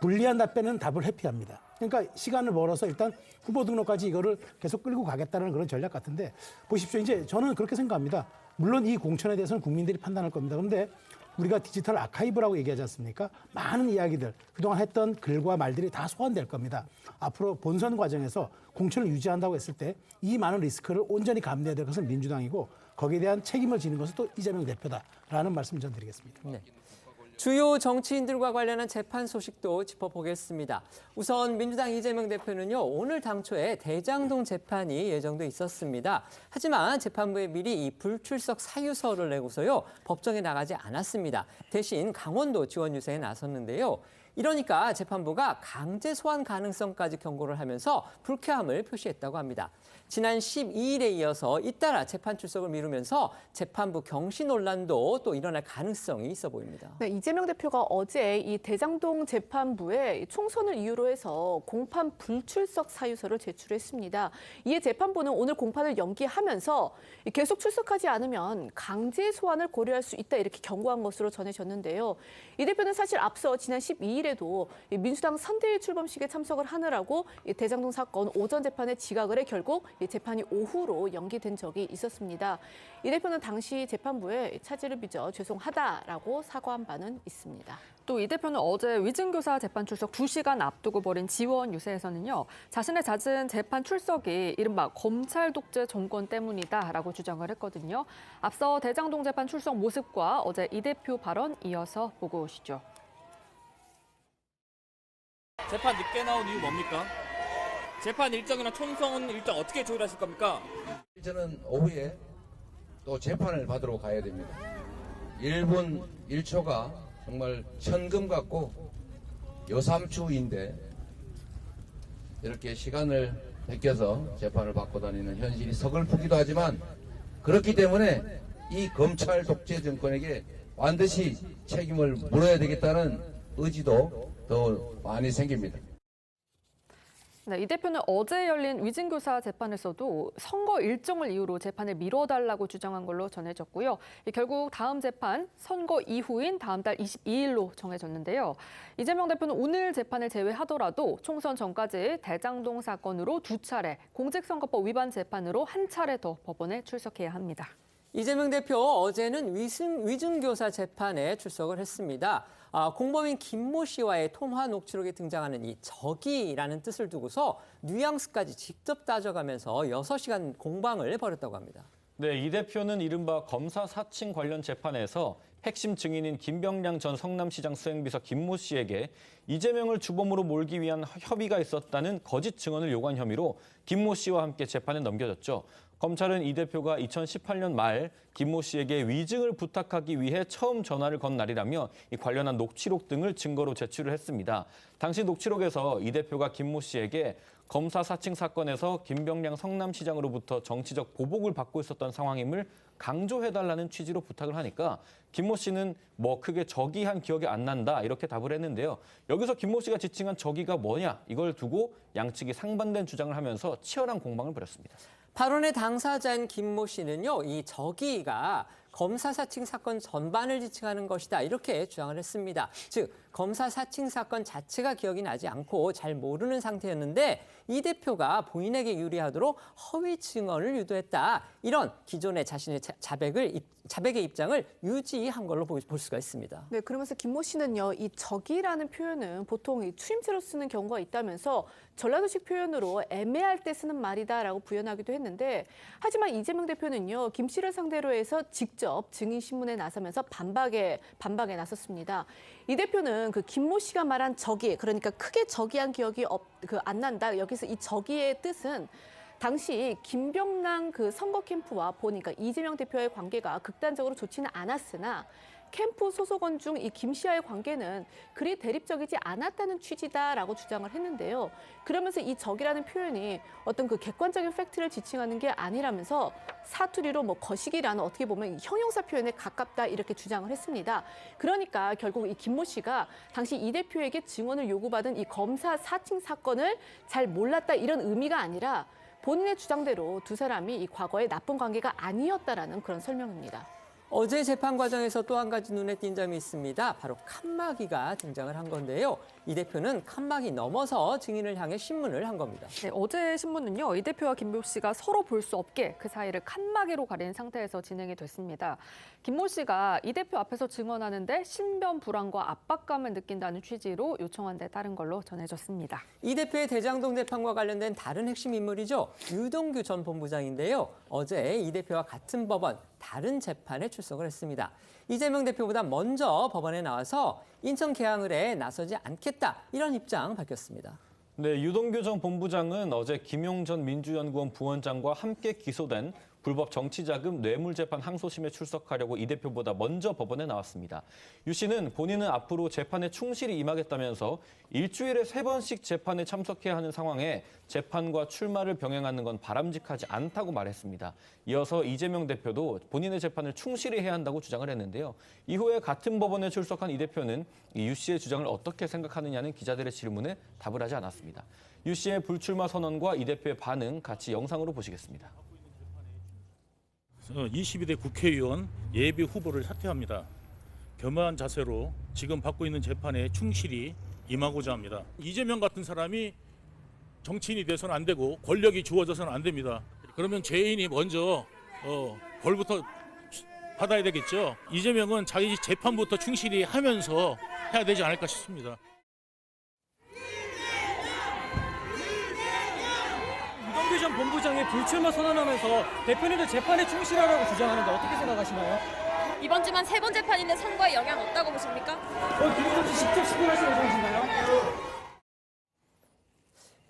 불리한 답변은 답을 회피합니다. 그러니까 시간을 벌어서 일단 후보 등록까지 이거를 계속 끌고 가겠다는 그런 전략 같은데 보십시오. 이제 저는 그렇게 생각합니다. 물론 이 공천에 대해서는 국민들이 판단할 겁니다. 그런데 우리가 디지털 아카이브라고 얘기하지 않습니까? 많은 이야기들, 그동안 했던 글과 말들이 다 소환될 겁니다. 앞으로 본선 과정에서 공천을 유지한다고 했을 때 이 많은 리스크를 온전히 감내해야 될 것은 민주당이고 거기에 대한 책임을 지는 것은 또 이재명 대표다라는 말씀 전 드리겠습니다. 네. 주요 정치인들과 관련한 재판 소식도 짚어보겠습니다. 우선 민주당 이재명 대표는요, 오늘 당초에 대장동 재판이 예정돼 있었습니다. 하지만 재판부에 미리 이 불출석 사유서를 내고서요, 법정에 나가지 않았습니다. 대신 강원도 지원 유세에 나섰는데요. 이러니까 재판부가 강제 소환 가능성까지 경고를 하면서 불쾌함을 표시했다고 합니다. 지난 12일에 이어서 잇따라 재판 출석을 미루면서 재판부 경시 논란도 또 일어날 가능성이 있어 보입니다. 네, 이재명 대표가 어제 이 대장동 재판부에 총선을 이유로 해서 공판 불출석 사유서를 제출했습니다. 이에 재판부는 오늘 공판을 연기하면서 계속 출석하지 않으면 강제 소환을 고려할 수 있다 이렇게 경고한 것으로 전해졌는데요. 이 대표는 사실 앞서 지난 12일에도 민주당 선대위 출범식에 참석을 하느라고 대장동 사건 오전 재판에 지각을 해 결국 재판이 오후로 연기된 적이 있었습니다. 이 대표는 당시 재판부에 차질을 빚어 죄송하다라고 사과한 바는 있습니다. 또 이 대표는 어제 위증교사 재판 출석 2시간 앞두고 벌인 지원 유세에서는요. 자신의 잦은 재판 출석이 이른바 검찰 독재 정권 때문이다라고 주장을 했거든요. 앞서 대장동 재판 출석 모습과 어제 이 대표 발언 이어서 보고 오시죠. 재판 늦게 나온 이유 뭡니까? 재판 일정이나 총선 일정 어떻게 조율하실 겁니까? 저는 오후에 또 재판을 받으러 가야 됩니다. 1분 1초가 정말 천금 같고 여삼추인데 이렇게 시간을 베껴서 재판을 받고 다니는 현실이 서글프기도 하지만 그렇기 때문에 이 검찰 독재 정권에게 반드시 책임을 물어야 되겠다는 의지도 더 많이 생깁니다. 네, 이 대표는 어제 열린 위증교사 재판에서도 선거 일정을 이유로 재판을 미뤄달라고 주장한 걸로 전해졌고요. 결국 다음 재판 선거 이후인 다음 달 22일로 정해졌는데요. 이재명 대표는 오늘 재판을 제외하더라도 총선 전까지 대장동 사건으로 2차례, 공직선거법 위반 재판으로 1차례 더 법원에 출석해야 합니다. 이재명 대표 어제는 위증교사 재판에 출석을 했습니다. 공범인 김모 씨와의 통화 녹취록에 등장하는 이 적이라는 뜻을 두고서 뉘앙스까지 직접 따져가면서 6시간 공방을 벌였다고 합니다. 네, 이 대표는 이른바 검사 사칭 관련 재판에서 핵심 증인인 김병량 전 성남시장 수행비서 김모 씨에게 이재명을 주범으로 몰기 위한 협의가 있었다는 거짓 증언을 요구한 혐의로 김모 씨와 함께 재판에 넘겨졌죠. 검찰은 이 대표가 2018년 말 김모 씨에게 위증을 부탁하기 위해 처음 전화를 건 날이라며 이 관련한 녹취록 등을 증거로 제출을 했습니다. 당시 녹취록에서 이 대표가 김모 씨에게 검사 사칭 사건에서 김병량 성남시장으로부터 정치적 보복을 받고 있었던 상황임을 강조해달라는 취지로 부탁을 하니까 김모 씨는 뭐 크게 적이한 기억이 안 난다 이렇게 답을 했는데요. 여기서 김모 씨가 지칭한 적이가 뭐냐 이걸 두고 양측이 상반된 주장을 하면서 치열한 공방을 벌였습니다. 발언의 당사자인 김모 씨는요, 이 적이가 검사 사칭 사건 전반을 지칭하는 것이다 이렇게 주장을 했습니다. 즉 검사 사칭 사건 자체가 기억이 나지 않고 잘 모르는 상태였는데 이 대표가 본인에게 유리하도록 허위 증언을 유도했다. 이런 기존의 자신의 자백의 입장을 유지한 걸로 볼 수가 있습니다. 네, 그러면서 김모 씨는요, 이 적이라는 표현은 보통 이 추임새로 쓰는 경우가 있다면서 전라도식 표현으로 애매할 때 쓰는 말이다라고 부연하기도 했는데, 하지만 이재명 대표는요, 김 씨를 상대로 해서 직접 증인 신문에 나서면서 반박에 나섰습니다. 이 대표는 그 김모 씨가 말한 적이, 그러니까 크게 적이한 기억이 안 난다. 여기서 이 적이의 뜻은 당시 김병랑 그 선거 캠프와 보니까 이재명 대표의 관계가 극단적으로 좋지는 않았으나 캠프 소속원 중 이 김 씨와의 관계는 그리 대립적이지 않았다는 취지다라고 주장을 했는데요. 그러면서 이 적이라는 표현이 어떤 그 객관적인 팩트를 지칭하는 게 아니라면서 사투리로 뭐 거시기라는 어떻게 보면 형용사 표현에 가깝다 이렇게 주장을 했습니다. 그러니까 결국 이 김모 씨가 당시 이 대표에게 증언을 요구받은 이 검사 사칭 사건을 잘 몰랐다 이런 의미가 아니라 본인의 주장대로 두 사람이 이 과거에 나쁜 관계가 아니었다라는 그런 설명입니다. 어제 재판 과정에서 또 한 가지 눈에 띈 점이 있습니다. 바로 칸막이가 등장을 한 건데요. 이 대표는 칸막이 넘어서 증인을 향해 신문을 한 겁니다. 네, 어제 신문은요, 이 대표와 김모 씨가 서로 볼 수 없게 그 사이를 칸막이로 가린 상태에서 진행이 됐습니다. 김모 씨가 이 대표 앞에서 증언하는데 신변 불안과 압박감을 느낀다는 취지로 요청한 데 따른 걸로 전해졌습니다. 이 대표의 대장동 재판과 관련된 다른 핵심 인물이죠. 유동규 전 본부장인데요. 어제 이 대표와 같은 법원 다른 재판에 출석을 했습니다. 이재명 대표보다 먼저 법원에 나와서 인천 개항을에 나서지 않겠다 이런 입장 밝혔습니다. 네, 유동규 전 본부장은 어제 김용 전 민주연구원 부원장과 함께 기소된 불법 정치자금 뇌물재판 항소심에 출석하려고 이 대표보다 먼저 법원에 나왔습니다. 유 씨는 본인은 앞으로 재판에 충실히 임하겠다면서 일주일에 3번씩 재판에 참석해야 하는 상황에 재판과 출마를 병행하는 건 바람직하지 않다고 말했습니다. 이어서 이재명 대표도 본인의 재판을 충실히 해야 한다고 주장을 했는데요. 이후에 같은 법원에 출석한 이 대표는 유 씨의 주장을 어떻게 생각하느냐는 기자들의 질문에 답을 하지 않았습니다. 유 씨의 불출마 선언과 이 대표의 반응 같이 영상으로 보시겠습니다. 22대 국회의원 예비 후보를 사퇴합니다. 겸허한 자세로 지금 받고 있는 재판에 충실히 임하고자 합니다. 이재명 같은 사람이 정치인이 돼서는 안 되고 권력이 주어져서는 안 됩니다. 그러면 죄인이 먼저 벌부터 받아야 되겠죠. 이재명은 자기 재판부터 충실히 하면서 해야 되지 않을까 싶습니다. 유동규 전 본부장이 불출마 선언하면서 대표님들 재판에 충실하라고 주장하는데 어떻게 생각하시나요? 이번 주만 3번 재판인데 선거에 영향 없다고 보십니까? 김웅 씨 직접 신문하실 예정이신가요?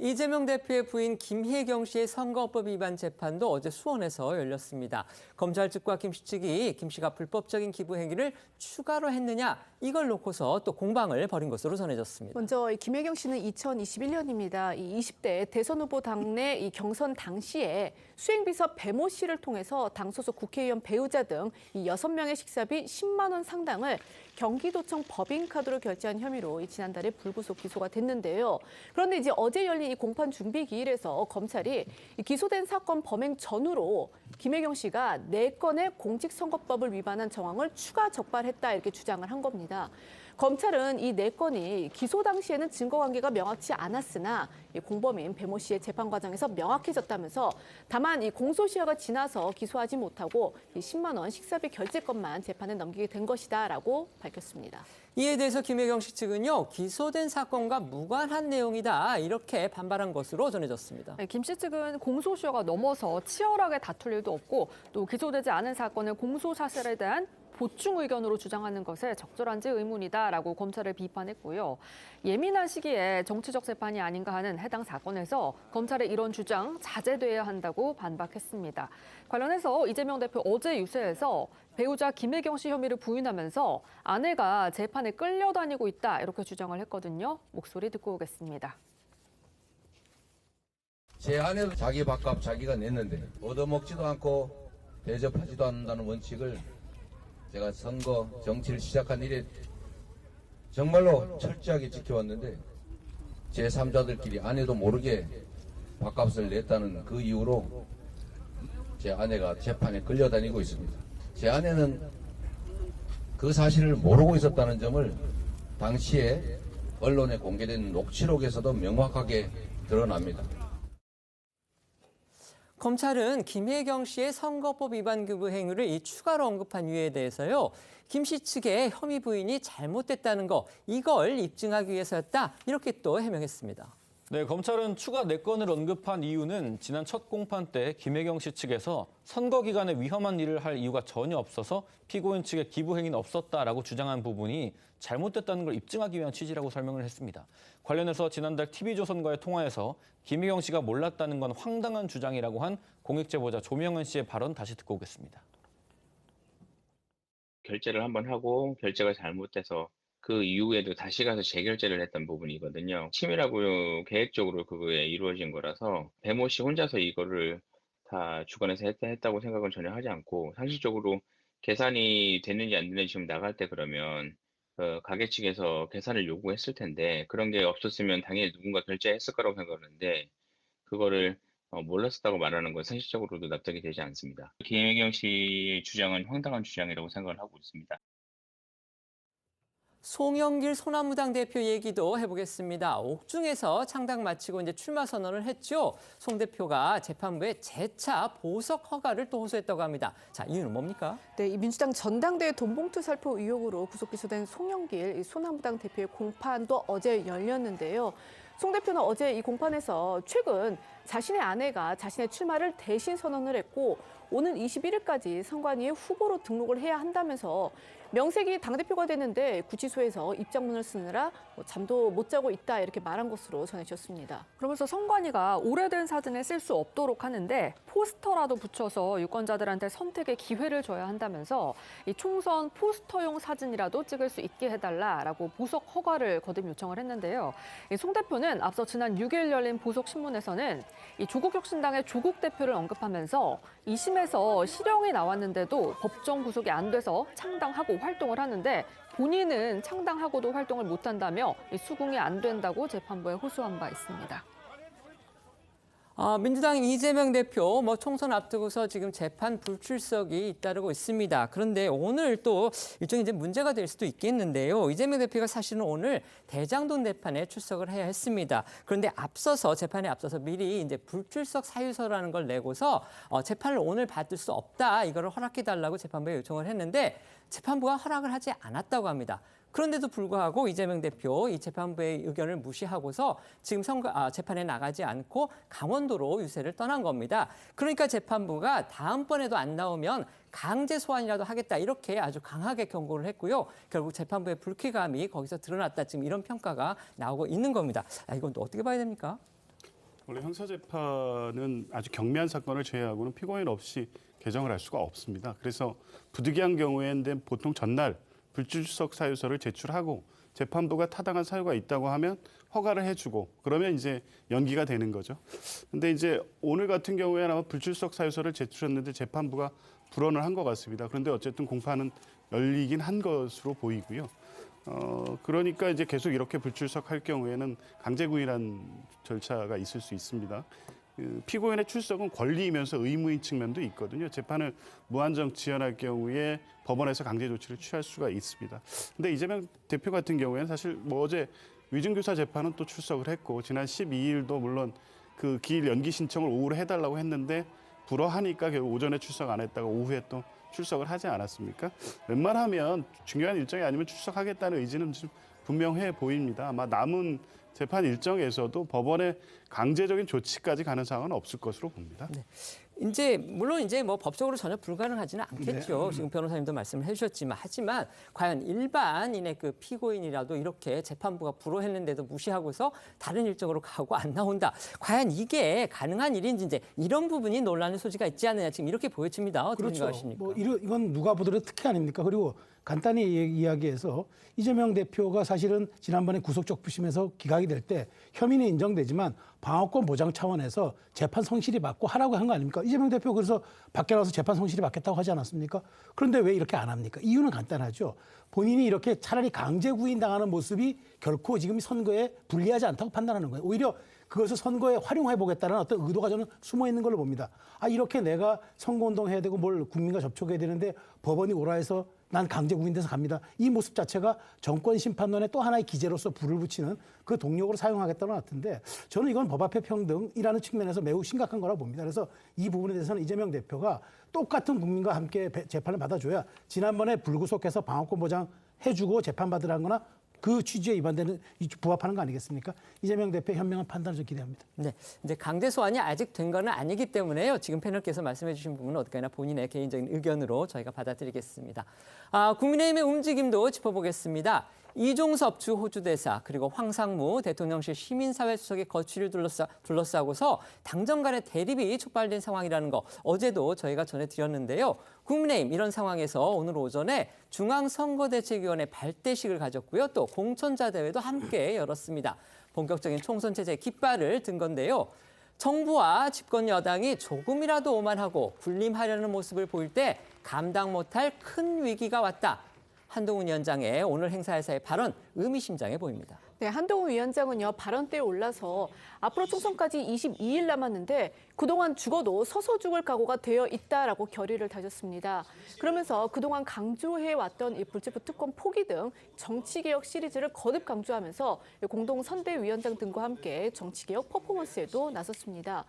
이재명 대표의 부인 김혜경 씨의 선거법 위반 재판도 어제 수원에서 열렸습니다. 검찰 측과 김 씨 측이 김 씨가 불법적인 기부 행위를 추가로 했느냐 이걸 놓고서 또 공방을 벌인 것으로 전해졌습니다. 먼저 김혜경 씨는 2021년입니다. 이 20대 대선 후보 당내 이 경선 당시에 수행비서 배모 씨를 통해서 당 소속 국회의원 배우자 등 이 6명의 식사비 10만 원 상당을 경기도청 법인카드로 결제한 혐의로 지난달에 불구속 기소가 됐는데요. 그런데 이제 어제 열린 이 공판 준비 기일에서 검찰이 기소된 사건 범행 전후로 김혜경 씨가 4건의 공직선거법을 위반한 정황을 추가 적발했다 이렇게 주장을 한 겁니다. 검찰은 이 4건이 기소 당시에는 증거관계가 명확치 않았으나 공범인 배모 씨의 재판 과정에서 명확해졌다면서 다만 이 공소시효가 지나서 기소하지 못하고 10만 원 식사비 결제권만 재판에 넘기게 된 것이다라고 밝혔습니다. 이에 대해서 김혜경 씨 측은요, 기소된 사건과 무관한 내용이다 이렇게 반발한 것으로 전해졌습니다. 네, 김 씨 측은 공소시효가 넘어서 치열하게 다툴 일도 없고 또 기소되지 않은 사건의 공소 사실에 대한 보충 의견으로 주장하는 것에 적절한지 의문이다라고 검찰을 비판했고요. 예민한 시기에 정치적 재판이 아닌가 하는 해당 사건에서 검찰의 이런 주장 자제돼야 한다고 반박했습니다. 관련해서 이재명 대표 어제 유세에서 배우자 김혜경 씨 혐의를 부인하면서 아내가 재판에 끌려다니고 있다 이렇게 주장을 했거든요. 목소리 듣고 오겠습니다. 제 아내도 자기 밥값 자기가 냈는데 얻어먹지도 않고 대접하지도 않는다는 원칙을 제가 선거 정치를 시작한 이래 정말로 철저하게 지켜왔는데 제3자들끼리 아내도 모르게 밥값을 냈다는 그 이유로 제 아내가 재판에 끌려다니고 있습니다. 제 아내는 그 사실을 모르고 있었다는 점을 당시에 언론에 공개된 녹취록에서도 명확하게 드러납니다. 검찰은 김혜경 씨의 선거법 위반 교부 행위를 이 추가로 언급한 이유에 대해서요. 김 씨 측의 혐의 부인이 잘못됐다는 거 이걸 입증하기 위해서였다 이렇게 또 해명했습니다. 네, 검찰은 추가 4건을 언급한 이유는 지난 첫 공판 때 김혜경 씨 측에서 선거 기간에 위험한 일을 할 이유가 전혀 없어서 피고인 측의 기부 행위는 없었다라고 주장한 부분이 잘못됐다는 걸 입증하기 위한 취지라고 설명을 했습니다. 관련해서 지난달 TV조선과의 통화에서 김혜경 씨가 몰랐다는 건 황당한 주장이라고 한 공익제보자 조명은 씨의 발언 다시 듣고 오겠습니다. 결제를 한번 하고 결제가 잘못돼서 그 이후에도 다시 가서 재결제를 했던 부분이거든요. 치밀하고 계획적으로 그거에 이루어진 거라서 배모 씨 혼자서 이거를 다 주관해서 했다고 생각은 전혀 하지 않고 상식적으로 계산이 됐는지 안 됐는지 지금 나갈 때 그러면 가게 측에서 계산을 요구했을 텐데 그런 게 없었으면 당연히 누군가 결제했을 거라고 생각하는데 그거를 몰랐었다고 말하는 건 상식적으로도 납득이 되지 않습니다. 김혜경 씨의 주장은 황당한 주장이라고 생각을 하고 있습니다. 송영길 소나무당 대표 얘기도 해보겠습니다. 옥중에서 창당 마치고 이제 출마 선언을 했죠. 송 대표가 재판부에 재차 보석 허가를 또 호소했다고 합니다. 자, 이유는 뭡니까? 네, 이 민주당 전당대회 돈봉투 살포 의혹으로 구속 기소된 송영길 소나무당 대표의 공판도 어제 열렸는데요. 송 대표는 어제 이 공판에서 최근 자신의 아내가 자신의 출마를 대신 선언을 했고 오는 21일까지 선관위에 후보로 등록을 해야 한다면서 명색이 당대표가 됐는데 구치소에서 입장문을 쓰느라 잠도 못 자고 있다 이렇게 말한 것으로 전해졌습니다. 그러면서 선관위가 오래된 사진을 쓸 수 없도록 하는데 포스터라도 붙여서 유권자들한테 선택의 기회를 줘야 한다면서 이 총선 포스터용 사진이라도 찍을 수 있게 해달라라고 보석 허가를 거듭 요청을 했는데요. 송 대표는 앞서 지난 6일 열린 보석신문에서는 이 조국혁신당의 조국 대표를 언급하면서 2심에서 실형이 나왔는데도 법정 구속이 안 돼서 창당하고 활동을 하는데 본인은 창당하고도 활동을 못한다며 수긍이 안 된다고 재판부에 호소한 바 있습니다. 민주당 이재명 대표 총선 앞두고서 지금 재판 불출석이 잇따르고 있습니다. 그런데 오늘 또 일종의 이제 문제가 될 수도 있겠는데요. 이재명 대표가 사실은 오늘 대장동 재판에 출석을 해야 했습니다. 그런데 재판에 앞서서 미리 이제 불출석 사유서라는 걸 내고서 재판을 오늘 받을 수 없다 이거를 허락해달라고 재판부에 요청을 했는데 재판부가 허락을 하지 않았다고 합니다. 그런데도 불구하고 이재명 대표 이 재판부의 의견을 무시하고서 지금 재판에 나가지 않고 강원도로 유세를 떠난 겁니다. 그러니까 재판부가 다음번에도 안 나오면 강제 소환이라도 하겠다 이렇게 아주 강하게 경고를 했고요. 결국 재판부의 불쾌감이 거기서 드러났다 지금 이런 평가가 나오고 있는 겁니다. 이건 또 어떻게 봐야 됩니까? 원래 형사재판은 아주 경미한 사건을 제외하고는 피고인 없이 개정을 할 수가 없습니다. 그래서 부득이한 경우에는 보통 전날 불출석 사유서를 제출하고 재판부가 타당한 사유가 있다고 하면 허가를 해주고 그러면 이제 연기가 되는 거죠. 근데 이제 오늘 같은 경우에는 아마 불출석 사유서를 제출했는데 재판부가 불언을 한 것 같습니다. 그런데 어쨌든 공판은 열리긴 한 것으로 보이고요. 그러니까 이제 계속 이렇게 불출석할 경우에는 강제구인한 절차가 있을 수 있습니다. 피고인의 출석은 권리이면서 의무인 측면도 있거든요. 재판을 무한정 지연할 경우에 법원에서 강제 조치를 취할 수가 있습니다. 근데 이재명 대표 같은 경우에는 사실 어제 위증교사 재판은 또 출석을 했고 지난 12일도 물론 그 기일 연기 신청을 오후로 해달라고 했는데 불허하니까 결국 오전에 출석 안 했다가 오후에 또 출석을 하지 않았습니까? 웬만하면 중요한 일정이 아니면 출석하겠다는 의지는 좀 분명해 보입니다. 아마 남은 재판 일정에서도 법원의 강제적인 조치까지 가는 상황은 없을 것으로 봅니다. 네. 물론 뭐 법적으로 전혀 불가능하지는 않겠죠. 지금 변호사님도 말씀을 해주셨지만 하지만 과연 일반인의 그 피고인이라도 이렇게 재판부가 불허했는데도 무시하고서 다른 일정으로 가고 안 나온다. 과연 이게 가능한 일인지 이제 이런 부분이 논란의 소지가 있지 않느냐 지금 이렇게 보여집니다. 어떻게 그렇죠. 생각하십니까? 뭐 이건 누가 보더라도 특혜 아닙니까? 그리고 간단히 이야기해서 이재명 대표가 사실은 지난번에 구속적부심에서 기각이 될 때 혐의는 인정되지만 방어권 보장 차원에서 재판 성실히 받고 하라고 한 거 아닙니까? 이재명 대표 그래서 밖에 나와서 재판 성실히 받겠다고 하지 않았습니까? 그런데 왜 이렇게 안 합니까? 이유는 간단하죠. 본인이 이렇게 차라리 강제 구인당하는 모습이 결코 지금 선거에 불리하지 않다고 판단하는 거예요. 오히려 그것을 선거에 활용해 보겠다는 어떤 의도가 저는 숨어 있는 걸로 봅니다. 이렇게 내가 선거운동 해야 되고 뭘 국민과 접촉해야 되는데 법원이 오라 해서 난 강제 구인돼서 갑니다. 이 모습 자체가 정권 심판론의 또 하나의 기제로서 불을 붙이는 그 동력으로 사용하겠다는 것 같은데 저는 이건 법 앞에 평등이라는 측면에서 매우 심각한 거라고 봅니다. 그래서 이 부분에 대해서는 이재명 대표가 똑같은 국민과 함께 재판을 받아줘야 지난번에 불구속해서 방어권 보장 해주고 재판받으라는 거나 그 취지에 위반되는 부합하는 거 아니겠습니까? 이재명 대표의 현명한 판단을 좀 기대합니다. 네, 이제 강제 소환이 아직 된 건 아니기 때문에요. 지금 패널께서 말씀해 주신 부분은 어떻게나 본인의 개인적인 의견으로 저희가 받아들이겠습니다. 국민의힘의 움직임도 짚어보겠습니다. 이종섭 주 호주 대사 그리고 황상무 대통령실 시민사회 수석의 거취를 둘러싸고서 당정 간의 대립이 촉발된 상황이라는 거 어제도 저희가 전해드렸는데요. 국민의힘 이런 상황에서 오늘 오전에 중앙선거대책위원회 발대식을 가졌고요. 또 공천자 대회도 함께 열었습니다. 본격적인 총선 체제의 깃발을 든 건데요. 정부와 집권 여당이 조금이라도 오만하고 군림하려는 모습을 보일 때 감당 못할 큰 위기가 왔다. 한동훈 위원장의 오늘 행사에서의 발언 의미심장해 보입니다. 네, 한동훈 위원장은요 발언대에 올라서 앞으로 총선까지 22일 남았는데 그동안 죽어도 서서 죽을 각오가 되어 있다라고 결의를 다졌습니다. 그러면서 그동안 강조해왔던 이 불체포 특권 포기 등 정치개혁 시리즈를 거듭 강조하면서 공동 선대위원장 등과 함께 정치개혁 퍼포먼스에도 나섰습니다.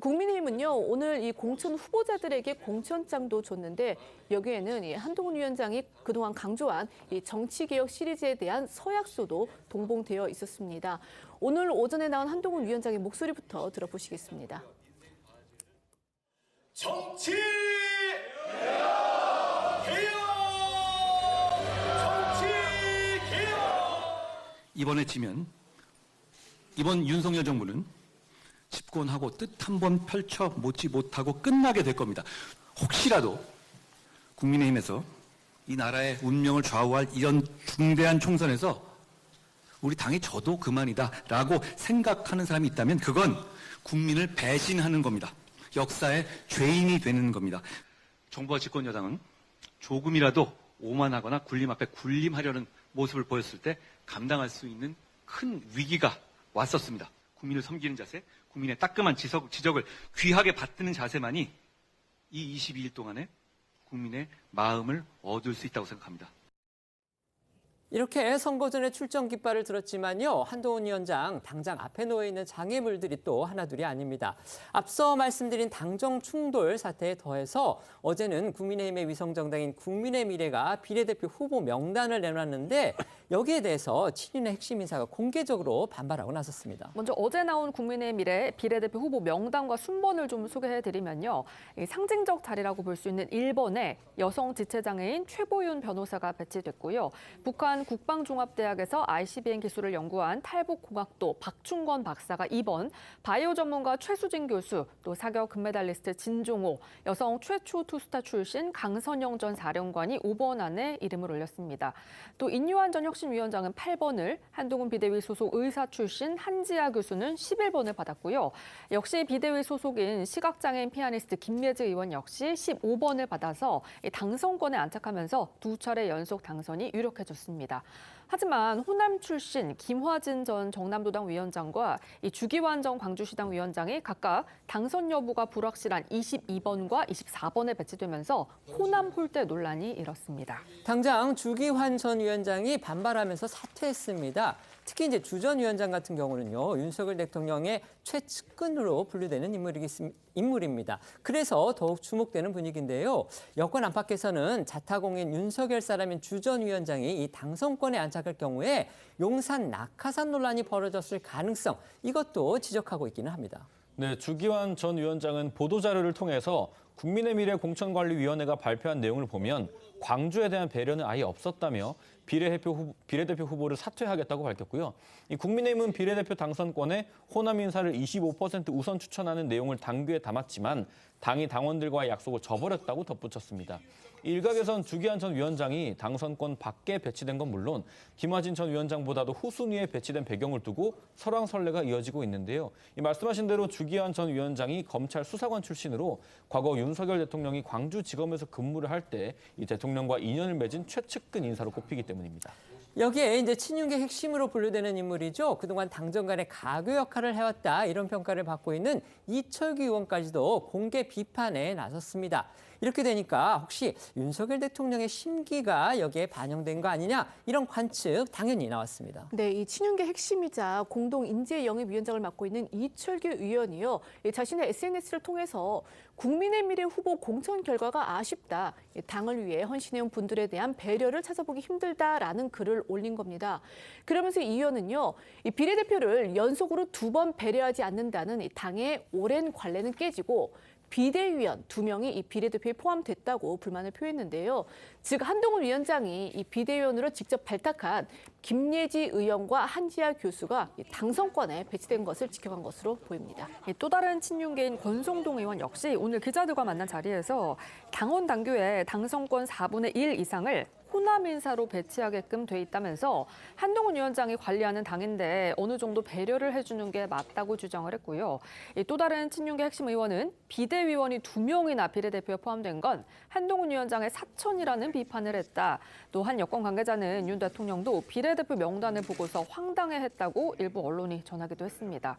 국민의힘은요 오늘 이 공천 후보자들에게 공천장도 줬는데 여기에는 이 한동훈 위원장이 그동안 강조한 이 정치개혁 시리즈에 대한 서약서도 동봉되어 있었습니다. 오늘 오전에 나온 한동훈 위원장의 목소리부터 들어보시겠습니다. 정치 개혁! 이번에 지면 이번 윤석열 정부는 집권하고 뜻 한 번 펼쳐보지 못하고 끝나게 될 겁니다. 혹시라도 국민의힘에서 이 나라의 운명을 좌우할 이런 중대한 총선에서 우리 당이 져도 그만이다라고 생각하는 사람이 있다면 그건 국민을 배신하는 겁니다. 역사의 죄인이 되는 겁니다. 정부와 집권 여당은 조금이라도 오만하거나 군림 앞에 군림하려는 모습을 보였을 때 감당할 수 있는 큰 위기가 왔었습니다. 국민을 섬기는 자세, 국민의 따끔한 지적을 귀하게 받드는 자세만이 이 22일 동안에 국민의 마음을 얻을 수 있다고 생각합니다. 이렇게 선거 전에 출정 깃발을 들었지만요. 한동훈 위원장 당장 앞에 놓여 있는 장애물들이 또 하나둘이 아닙니다. 앞서 말씀드린 당정 충돌 사태에 더해서 어제는 국민의힘의 위성정당인 국민의 미래가 비례대표 후보 명단을 내놨는데 여기에 대해서 친윤의 핵심 인사가 공개적으로 반발하고 나섰습니다. 먼저 어제 나온 국민의 미래 비례대표 후보 명단과 순번을 좀 소개해드리면요. 상징적 자리라고 볼 수 있는 1번에 여성 지체장애인 최보윤 변호사가 배치됐고요. 북한 국방종합대학에서 ICBM 기술을 연구한 탈북공학도 박충건 박사가 2번, 바이오 전문가 최수진 교수, 또 사격 금메달리스트 진종호, 여성 최초 투스타 출신 강선영 전 사령관이 5번 안에 이름을 올렸습니다. 또 인유한 전 혁신위원장은 8번을, 한동훈 비대위 소속 의사 출신 한지아 교수는 11번을 받았고요. 역시 비대위 소속인 시각장애인 피아니스트 김예지 의원 역시 15번을 받아서 당선권에 안착하면서 2차례 연속 당선이 유력해졌습니다. 하지만 호남 출신 김화진 전 정남도당 위원장과 주기환 전 광주시당 위원장이 각각 당선 여부가 불확실한 22번과 24번에 배치되면서 호남 홀대 논란이 일었습니다. 당장 주기환 전 위원장이 반발하면서 사퇴했습니다. 특히 이제 주 전 위원장 같은 경우는요, 윤석열 대통령의 최측근으로 분류되는 인물입니다. 그래서 더욱 주목되는 분위기인데요. 여권 안팎에서는 자타공인 윤석열 사람인 주 전 위원장이 이 당선권에 안착할 경우에 용산 낙하산 논란이 벌어졌을 가능성, 이것도 지적하고 있기는 합니다. 네, 주기환 전 위원장은 보도자료를 통해서 국민의미래공천관리위원회가 발표한 내용을 보면 광주에 대한 배려는 아예 없었다며 비례대표 후보를 사퇴하겠다고 밝혔고요. 이 국민의힘은 비례대표 당선권에 호남 인사를 25% 우선 추천하는 내용을 당규에 담았지만 당이 당원들과의 약속을 저버렸다고 덧붙였습니다. 일각에선 주기환 전 위원장이 당선권 밖에 배치된 건 물론 김화진 전 위원장보다도 후순위에 배치된 배경을 두고 설왕설래가 이어지고 있는데요. 말씀하신 대로 주기환 전 위원장이 검찰 수사관 출신으로 과거 윤석열 대통령이 광주지검에서 근무를 할 때 이 대통령과 인연을 맺은 최측근 인사로 꼽히기 때문입니다. 여기에 이제 친윤계 핵심으로 분류되는 인물이죠. 그동안 당정 간의 가교 역할을 해왔다 이런 평가를 받고 있는 이철규 의원까지도 공개 비판에 나섰습니다. 이렇게 되니까 혹시 윤석열 대통령의 심기가 여기에 반영된 거 아니냐 이런 관측 당연히 나왔습니다. 네, 이 친윤계 핵심이자 공동인재영입위원장을 맡고 있는 이철규 의원이요. 자신의 SNS를 통해서 국민의 미래 후보 공천 결과가 아쉽다. 당을 위해 헌신해온 분들에 대한 배려를 찾아보기 힘들다라는 글을 올린 겁니다. 그러면서 이 의원은요. 이 비례대표를 연속으로 2번 배려하지 않는다는 이 당의 오랜 관례는 깨지고 비대위원 2명이 이 비례대표에 포함됐다고 불만을 표했는데요. 즉 한동훈 위원장이 이 비대위원으로 직접 발탁한 김예지 의원과 한지아 교수가 당선권에 배치된 것을 지켜간 것으로 보입니다. 또 다른 친윤계인 권성동 의원 역시 오늘 기자들과 만난 자리에서 당원 당규에 당선권 4분의 1 이상을 호남 인사로 배치하게끔 돼 있다면서 한동훈 위원장이 관리하는 당인데 어느 정도 배려를 해주는 게 맞다고 주장을 했고요. 또 다른 친윤계 핵심 의원은 비대위원이 2명이나 비례대표에 포함된 건 한동훈 위원장의 사천이라는 비판을 했다. 또 한 여권 관계자는 윤 대통령도 비례대표 명단을 보고서 황당해했다고 일부 언론이 전하기도 했습니다.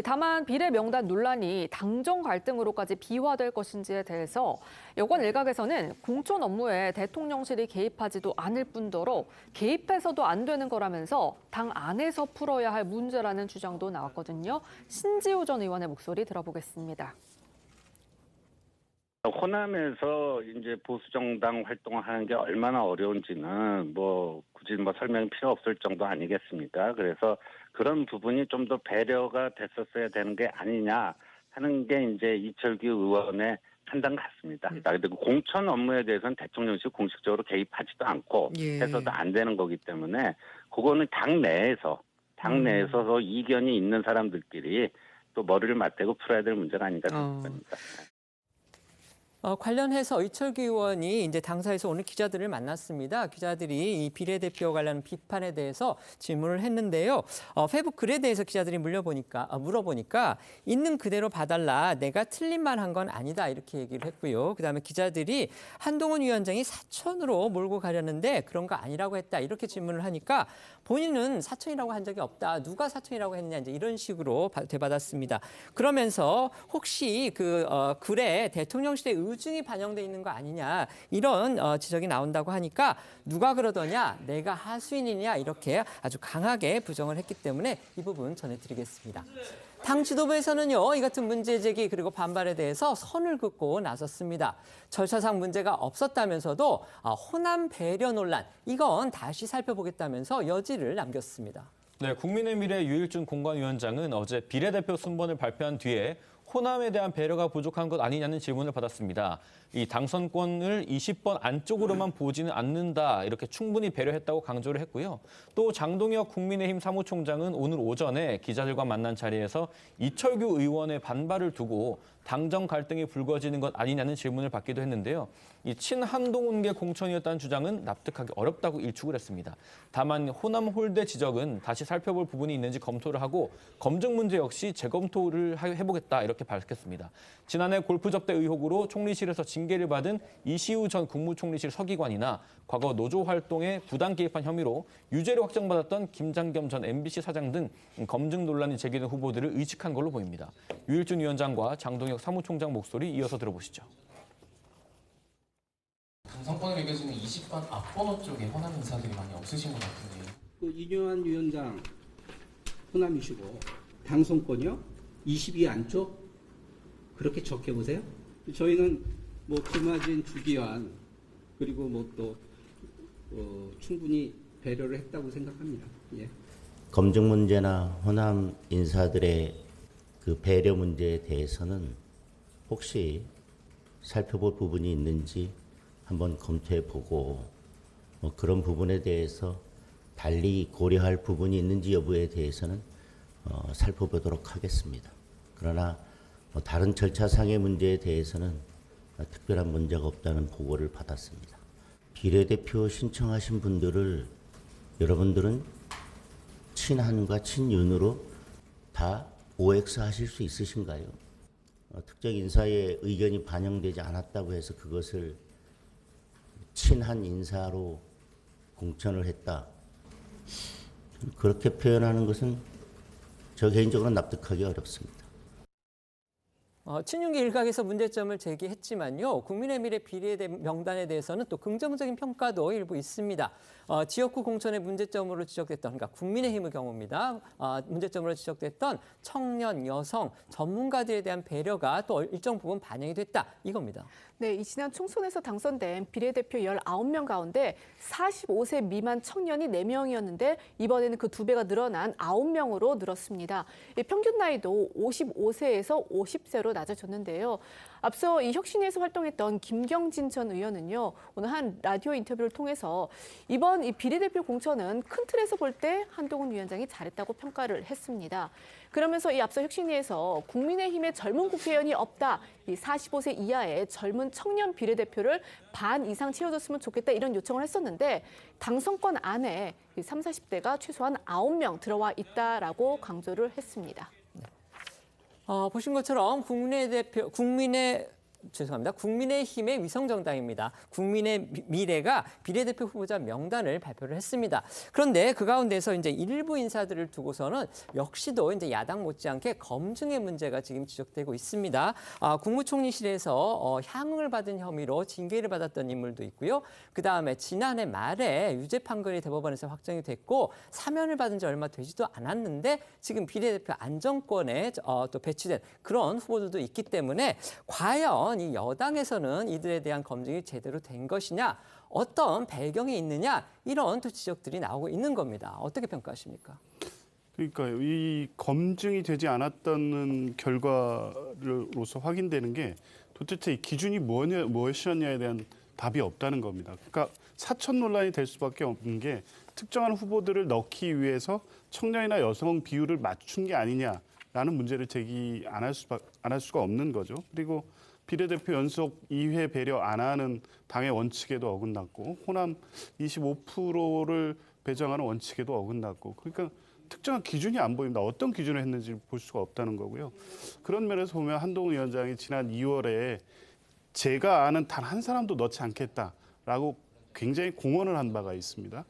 다만 비례 명단 논란이 당정 갈등으로까지 비화될 것인지에 대해서 여권 일각에서는 공천 업무에 대통령실이 개입하지도 않을 뿐더러 개입해서도 안 되는 거라면서 당 안에서 풀어야 할 문제라는 주장도 나왔거든요. 신지호 전 의원의 목소리 들어보겠습니다. 호남에서 이제 보수정당 활동하는 게 얼마나 어려운지는 굳이 설명이 필요 없을 정도 아니겠습니까? 그래서 그런 부분이 좀 더 배려가 됐었어야 되는 게 아니냐 하는 게 이제 이철규 의원의 판단 같습니다. 그리고 공천 업무에 대해서는 대통령실 공식적으로 개입하지도 않고 해서도 안 되는 거기 때문에 그거는 당 내에서 이견이 있는 사람들끼리 또 머리를 맞대고 풀어야 될 문제가 아닌가 생각합니다. 관련해서 이철규 의원이 이제 당사에서 오늘 기자들을 만났습니다. 기자들이 이 비례대표 관련 비판에 대해서 질문을 했는데요. 페북 글에 대해서 기자들이 물어보니까 있는 그대로 봐달라. 내가 틀린 말 한 건 아니다. 이렇게 얘기를 했고요. 그다음에 기자들이 한동훈 위원장이 사천으로 몰고 가려는데 그런 거 아니라고 했다. 이렇게 질문을 하니까 본인은 사천이라고 한 적이 없다. 누가 사천이라고 했냐. 이제 이런 식으로 되받았습니다. 그러면서 혹시 글에 대통령실의 의중이 반영돼 있는 거 아니냐 이런 지적이 나온다고 하니까 누가 그러더냐 내가 하수인이냐 이렇게 아주 강하게 부정을 했기 때문에 이 부분 전해드리겠습니다. 당 지도부에서는요 이 같은 문제 제기 그리고 반발에 대해서 선을 긋고 나섰습니다. 절차상 문제가 없었다면서도 호남 배려 논란 이건 다시 살펴보겠다면서 여지를 남겼습니다. 네, 국민의미래 유일준 공관위원장은 어제 비례대표 순번을 발표한 뒤에 호남에 대한 배려가 부족한 것 아니냐는 질문을 받았습니다. 이 당선권을 20번 안쪽으로만 보지는 않는다. 이렇게 충분히 배려했다고 강조를 했고요. 또 장동혁 국민의힘 사무총장은 오늘 오전에 기자들과 만난 자리에서 이철규 의원의 반발을 두고 당정 갈등이 불거지는 것 아니냐는 질문을 받기도 했는데요. 이 친한동훈계 공천이었다는 주장은 납득하기 어렵다고 일축을 했습니다. 다만 호남 홀대 지적은 다시 살펴볼 부분이 있는지 검토를 하고 검증 문제 역시 재검토를 해보겠다 이렇게 밝혔습니다. 지난해 골프 접대 의혹으로 총리실에서 징계를 받은 이시우 전 국무총리실 서기관이나 과거 노조 활동에 부당 개입한 혐의로 유죄를 확정받았던 김장겸 전 MBC 사장 등 검증 논란이 제기된 후보들을 의식한 걸로 보입니다. 유일준 위원장과 장동혁 사무총장 목소리 이어서 들어보시죠. 당선권을 매겨지는 20번 앞번호 쪽에 호남 인사들이 많이 없으신 것 같은데요. 이규환 위원장 호남이시고 당선권이요? 22 안쪽? 그렇게 적혀보세요. 저희는 김화진, 주기환 그리고 또 충분히 배려를 했다고 생각합니다. 예. 검증 문제나 호남 인사들의 그 배려 문제에 대해서는 혹시 살펴볼 부분이 있는지 한번 검토해 보고 그런 부분에 대해서 달리 고려할 부분이 있는지 여부에 대해서는 살펴보도록 하겠습니다. 그러나 다른 절차상의 문제에 대해서는 특별한 문제가 없다는 보고를 받았습니다. 비례대표 신청하신 분들을 여러분들은 친한과 친윤으로 다 OX 하실 수 있으신가요? 특정 인사의 의견이 반영되지 않았다고 해서 그것을 친한 인사로 공천을 했다. 그렇게 표현하는 것은 저 개인적으로 납득하기 어렵습니다. 친윤계 일각에서 문제점을 제기했지만요. 국민의 미래 비례 명단에 대해서는 또 긍정적인 평가도 일부 있습니다. 지역구 공천의 문제점으로 지적됐던, 그러니까 국민의힘의 경우입니다. 문제점으로 지적됐던 청년, 여성, 전문가들에 대한 배려가 또 일정 부분 반영이 됐다. 이겁니다. 네, 이 지난 총선에서 당선된 비례대표 19명 가운데 45세 미만 청년이 4명이었는데 이번에는 그 2배가 늘어난 9명으로 늘었습니다. 평균 나이도 55세에서 50세로 낮아졌는데요. 앞서 이 혁신위에서 활동했던 김경진 전 의원은요, 오늘 한 라디오 인터뷰를 통해서 이번 이 비례대표 공천은 큰 틀에서 볼 때 한동훈 위원장이 잘했다고 평가를 했습니다. 그러면서 이 앞서 혁신위에서 국민의힘에 젊은 국회의원이 없다, 이 45세 이하의 젊은 청년 비례대표를 반 이상 채워줬으면 좋겠다 이런 요청을 했었는데 당선권 안에 30, 40대가 최소한 9명 들어와 있다라고 강조를 했습니다. 보신 것처럼 국민의힘의 위성정당입니다. 국민의 미래가 비례대표 후보자 명단을 발표를 했습니다. 그런데 그 가운데서 이제 일부 인사들을 두고서는 역시도 이제 야당 못지않게 검증의 문제가 지금 지적되고 있습니다. 국무총리실에서 향응을 받은 혐의로 징계를 받았던 인물도 있고요. 그 다음에 지난해 말에 유죄 판결이 대법원에서 확정이 됐고 사면을 받은 지 얼마 되지도 않았는데 지금 비례대표 안정권에 또 배치된 그런 후보들도 있기 때문에 과연 이 여당에서는 이들에 대한 검증이 제대로 된 것이냐, 어떤 배경이 있느냐, 이런 또 지적들이 나오고 있는 겁니다. 어떻게 평가하십니까? 그러니까요. 이 검증이 되지 않았다는 결과로서 확인되는 게 도대체 이 기준이 무엇이었냐에 대한 답이 없다는 겁니다. 그러니까 사천 논란이 될 수밖에 없는 게 특정한 후보들을 넣기 위해서 청년이나 여성 비율을 맞춘 게 아니냐라는 문제를 제기 안 할 수가 없는 거죠. 그리고 비례대표 연속 2회 배려 안 하는 당의 원칙에도 어긋났고 호남 25%를 배정하는 원칙에도 어긋났고, 그러니까 특정한 기준이 안 보입니다. 어떤 기준을 했는지 볼 수가 없다는 거고요. 그런 면에서 보면 한동훈 위원장이 지난 2월에 제가 아는 단 한 사람도 넣지 않겠다라고 굉장히 공언을 한 바가 있습니다.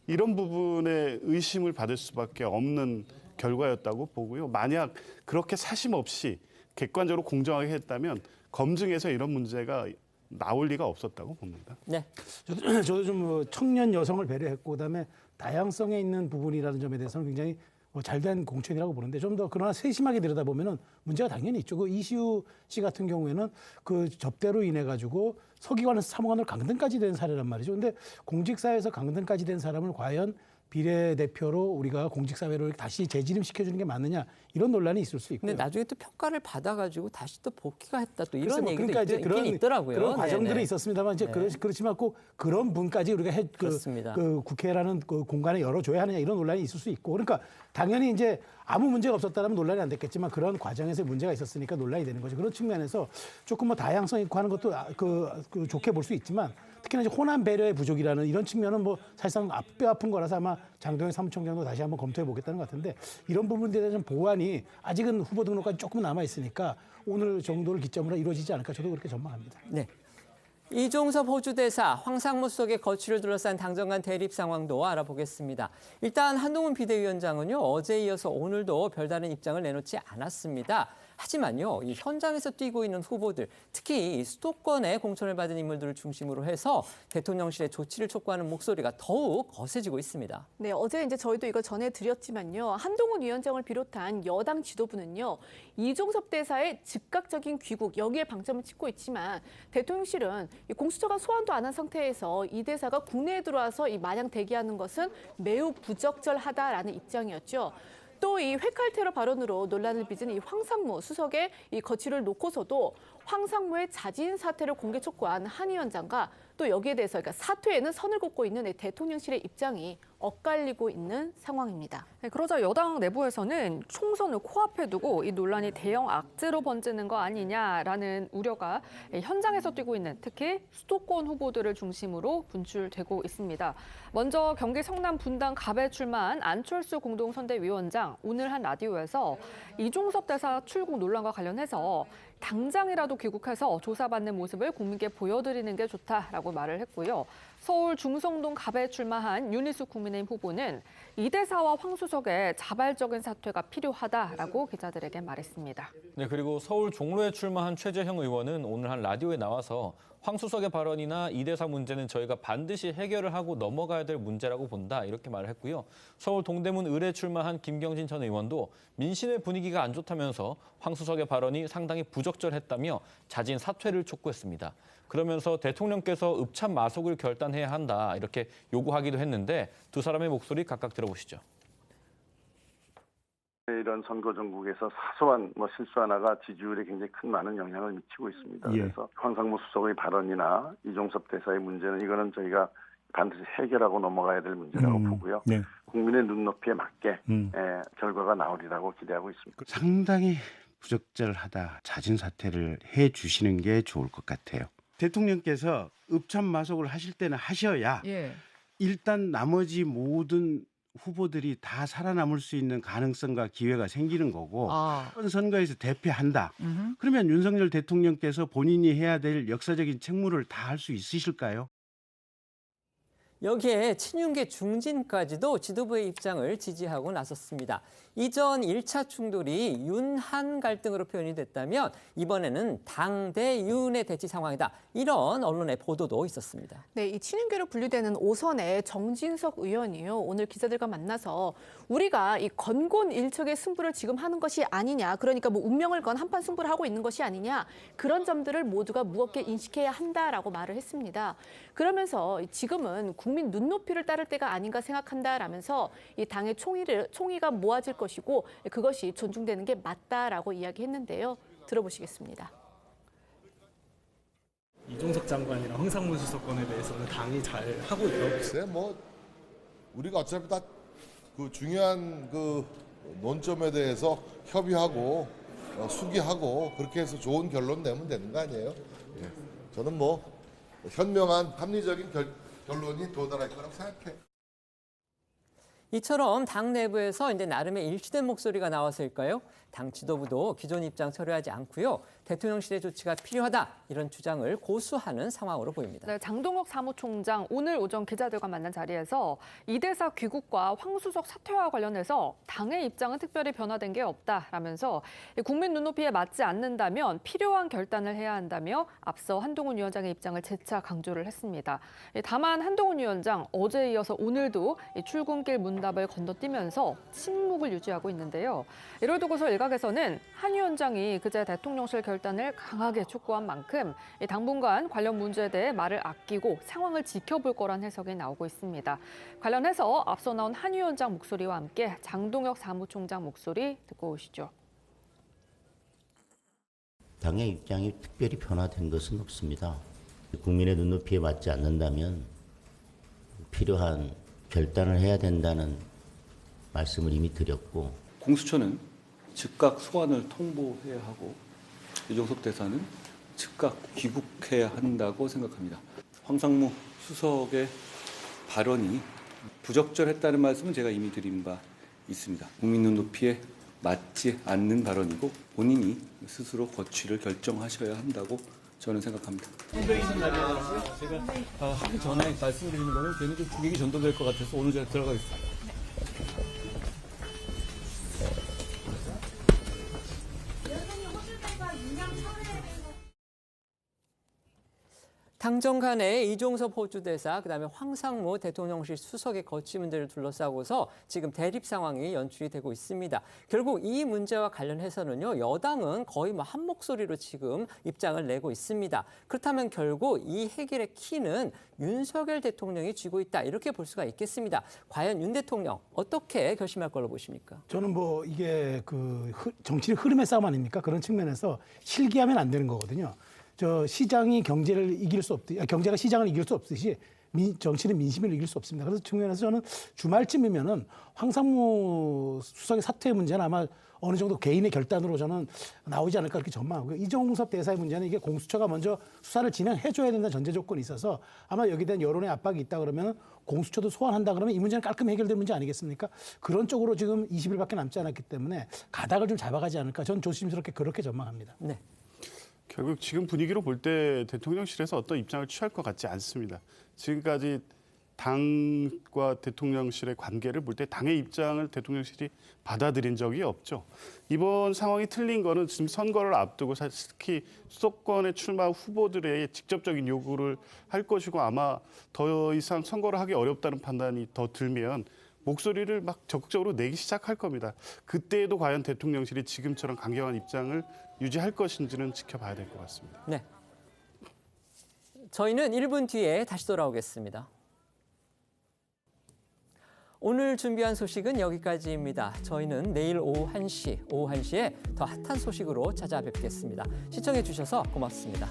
이런 부분에 의심을 받을 수밖에 없는 결과였다고 보고요. 만약 그렇게 사심 없이 객관적으로 공정하게 했다면 검증에서 이런 문제가 나올 리가 없었다고 봅니다. 네. 저도 좀 청년 여성을 배려했고 그다음에 다양성에 있는 부분이라는 점에 대해서는 굉장히 잘된 공천이라고 보는데 좀 더 그러나 세심하게 들여다보면은 문제가 당연히 있죠. 그 이시우 씨 같은 경우에는 그 접대로 인해 가지고 서기관에서 사무관으로 강등까지 된 사례란 말이죠. 근데 공직사회에서 강등까지 된 사람을 과연 비례대표로 우리가 공직사회로 다시 재진입시켜주는 게 맞느냐, 이런 논란이 있을 수 있고요. 근데 나중에 또 평가를 받아가지고 다시 또 복귀가 했다, 또 이런 얘기도 그러니까 있긴 있더라고요. 그런 과정들은 네네. 있었습니다만 이제 네. 그렇지만 꼭 그런 분까지 우리가 그 국회라는 그 공간에 열어줘야 하느냐, 이런 논란이 있을 수 있고, 그러니까 당연히 이제 아무 문제가 없었다면 논란이 안 됐겠지만 그런 과정에서 문제가 있었으니까 논란이 되는 거죠. 그런 측면에서 조금 다양성 있고 하는 것도 그 좋게 볼 수 있지만 특히나 이제 호남 배려의 부족이라는 이런 측면은 사실상 뼈 아픈 거라서 아마 장동현 사무총장도 다시 한번 검토해 보겠다는 것 같은데, 이런 부분에 대한 보완이 아직은 후보 등록까지 조금 남아 있으니까 오늘 정도를 기점으로 이루어지지 않을까, 저도 그렇게 전망합니다. 네. 이종섭 호주대사, 황상무 수석의 거취를 둘러싼 당정 간 대립 상황도 알아보겠습니다. 일단 한동훈 비대위원장은요, 어제에 이어서 오늘도 별다른 입장을 내놓지 않았습니다. 하지만요, 이 현장에서 뛰고 있는 후보들, 특히 이 수도권에 공천을 받은 인물들을 중심으로 해서 대통령실의 조치를 촉구하는 목소리가 더욱 거세지고 있습니다. 네, 어제 이제 저희도 이걸 전해드렸지만요, 한동훈 위원장을 비롯한 여당 지도부는요, 이종섭 대사의 즉각적인 귀국, 여기에 방점을 찍고 있지만 대통령실은 공수처가 소환도 안 한 상태에서 이 대사가 국내에 들어와서 이 마냥 대기하는 것은 매우 부적절하다라는 입장이었죠. 또 이 회칼 테러 발언으로 논란을 빚은 이 황상무 수석의 이 거취를 놓고서도 황상무의 자진 사퇴를 공개 촉구한 한 위원장과 또 여기에 대해서 그러니까 사퇴에는 선을 긋고 있는 대통령실의 입장이 엇갈리고 있는 상황입니다. 네, 그러자 여당 내부에서는 총선을 코앞에 두고 이 논란이 대형 악재로 번지는 거 아니냐라는 우려가 현장에서 뛰고 있는 특히 수도권 후보들을 중심으로 분출되고 있습니다. 먼저 경기 성남 분당 갑에 출마한 안철수 공동선대위원장 오늘 한 라디오에서 이종섭 대사 출국 논란과 관련해서 당장이라도 귀국해서 조사받는 모습을 국민께 보여드리는 게 좋다라고 말을 했고요. 서울 중성동 갑에 출마한 윤희숙 국민의힘 후보는 이 대사와 황 수석의 자발적인 사퇴가 필요하다라고 기자들에게 말했습니다. 네, 그리고 서울 종로에 출마한 최재형 의원은 오늘 한 라디오에 나와서 황 수석의 발언이나 이 대사 문제는 저희가 반드시 해결을 하고 넘어가야 될 문제라고 본다 이렇게 말을 했고요. 서울 동대문 을에 출마한 김경진 전 의원도 민심의 분위기가 안 좋다면서 황 수석의 발언이 상당히 부적절했다며 자진 사퇴를 촉구했습니다. 그러면서 대통령께서 읍참 마속을 결단해야 한다 이렇게 요구하기도 했는데 두 사람의 목소리 각각 들어보시죠. 이런 선거 전국에서 사소한 실수 하나가 지지율에 굉장히 큰 많은 영향을 미치고 있습니다. 예. 그래서 황상무 수석의 발언이나 이종섭 대사의 문제는 이거는 저희가 반드시 해결하고 넘어가야 될 문제라고 보고요. 네. 국민의 눈높이에 맞게 결과가 나오리라고 기대하고 있습니다. 상당히 부적절하다. 자진 사퇴를 해 주시는 게 좋을 것 같아요. 대통령께서 읍참 마속을 하실 때는 하셔야 일단 나머지 모든 후보들이 다 살아남을 수 있는 가능성과 기회가 생기는 거고 이번 선거에서 대패한다. 그러면 윤석열 대통령께서 본인이 해야 될 역사적인 책무를 다 할 수 있으실까요? 여기에 친윤계 중진까지도 지도부의 입장을 지지하고 나섰습니다. 이전 1차 충돌이 윤한 갈등으로 표현이 됐다면 이번에는 당 대 윤의 대치 상황이다. 이런 언론의 보도도 있었습니다. 네, 이 친윤계로 분류되는 오선의 정진석 의원이요. 오늘 기자들과 만나서 우리가 이 건곤 일척의 승부를 지금 하는 것이 아니냐. 그러니까 운명을 건 한판 승부를 하고 있는 것이 아니냐. 그런 점들을 모두가 무겁게 인식해야 한다라고 말을 했습니다. 그러면서 지금은 국민 눈높이를 따를 때가 아닌가 생각한다라면서 이 당의 총의가 모아질 것이고 그것이 존중되는 게 맞다라고 이야기했는데요. 들어보시겠습니다. 이종석 장관이랑 황상무 수석권에 대해서는 당이 잘 하고 있다고. 글쎄 우리가 어차피 다 그 중요한 그 논점에 대해서 협의하고 수기하고 그렇게 해서 좋은 결론 내면 되는 거 아니에요? 예. 저는 현명한 합리적인 결론이 도달할 거라고 생각해요. 이처럼 당 내부에서 이제 나름의 일치된 목소리가 나왔을까요? 당 지도부도 기존 입장 철회하지 않고요. 대통령실의 조치가 필요하다 이런 주장을 고수하는 상황으로 보입니다. 네, 장동혁 사무총장 오늘 오전 기자들과 만난 자리에서 이 대사 귀국과 황 수석 사퇴와 관련해서 당의 입장은 특별히 변화된 게 없다라면서 국민 눈높이에 맞지 않는다면 필요한 결단을 해야 한다며 앞서 한동훈 위원장의 입장을 재차 강조를 했습니다. 다만 한동훈 위원장 어제에 이어서 오늘도 출근길 문답을 건너뛰면서 침묵을 유지하고 있는데요. 이를 두고서 일각에서는 한 위원장이 그제 대통령실 결단을 강하게 촉구한 만큼 당분간 관련 문제에 대해 말을 아끼고 상황을 지켜볼 거란 해석이 나오고 있습니다. 관련해서 앞서 나온 한 위원장 목소리와 함께 장동혁 사무총장 목소리 듣고 오시죠. 당의 입장이 특별히 변화된 것은 없습니다. 국민의 눈높이에 맞지 않는다면 필요한 결단을 해야 된다는 말씀을 이미 드렸고 공수처는 즉각 소환을 통보해야 하고 이종섭 대사는 즉각 귀국해야 한다고 생각합니다. 황상무 수석의 발언이 부적절했다는 말씀은 제가 이미 드린 바 있습니다. 국민 눈높이에 맞지 않는 발언이고 본인이 스스로 거취를 결정하셔야 한다고 저는 생각합니다. 선배이신 날이라서 제가 하기 전에 말씀드리는 거는 괜히 좀 주객이 전도될 것 같아서 오늘 제가 들어가겠습니다. 당정 간의 이종섭 호주대사, 그다음에 황상무 대통령실 수석의 거취 문제를 둘러싸고서 지금 대립 상황이 연출이 되고 있습니다. 결국 이 문제와 관련해서는요, 여당은 거의 한 목소리로 지금 입장을 내고 있습니다. 그렇다면 결국 이 해결의 키는 윤석열 대통령이 쥐고 있다, 이렇게 볼 수가 있겠습니다. 과연 윤 대통령 어떻게 결심할 걸로 보십니까? 저는 이게 정치의 흐름의 싸움 아닙니까? 그런 측면에서 실기하면 안 되는 거거든요. 시장이 경제를 이길 수 경제가 시장을 이길 수 없듯이 정치는 민심을 이길 수 없습니다. 그래서 측면에서 저는 주말쯤이면은 황상무 수석의 사퇴 문제는 아마 어느 정도 개인의 결단으로 저는 나오지 않을까 그렇게 전망하고요. 이종섭 대사의 문제는 이게 공수처가 먼저 수사를 진행해줘야 된다는 전제 조건이 있어서 아마 여기에 대한 여론의 압박이 있다 그러면 공수처도 소환한다 그러면 이 문제는 깔끔히 해결될 문제 아니겠습니까? 그런 쪽으로 지금 20일밖에 남지 않았기 때문에 가닥을 좀 잡아가지 않을까 저는 조심스럽게 그렇게 전망합니다. 네. 결국 지금 분위기로 볼 때 대통령실에서 어떤 입장을 취할 것 같지 않습니다. 지금까지 당과 대통령실의 관계를 볼 때 당의 입장을 대통령실이 받아들인 적이 없죠. 이번 상황이 틀린 거는 지금 선거를 앞두고 특히 수도권에 출마 후보들의 직접적인 요구를 할 것이고 아마 더 이상 선거를 하기 어렵다는 판단이 더 들면 목소리를 적극적으로 내기 시작할 겁니다. 그때에도 과연 대통령실이 지금처럼 강경한 입장을 유지할 것인지는 지켜봐야 될 것 같습니다. 네. 저희는 1분 뒤에 다시 돌아오겠습니다. 오늘 준비한 소식은 여기까지입니다. 저희는 내일 오후 1시에 더 핫한 소식으로 찾아뵙겠습니다. 시청해 주셔서 고맙습니다.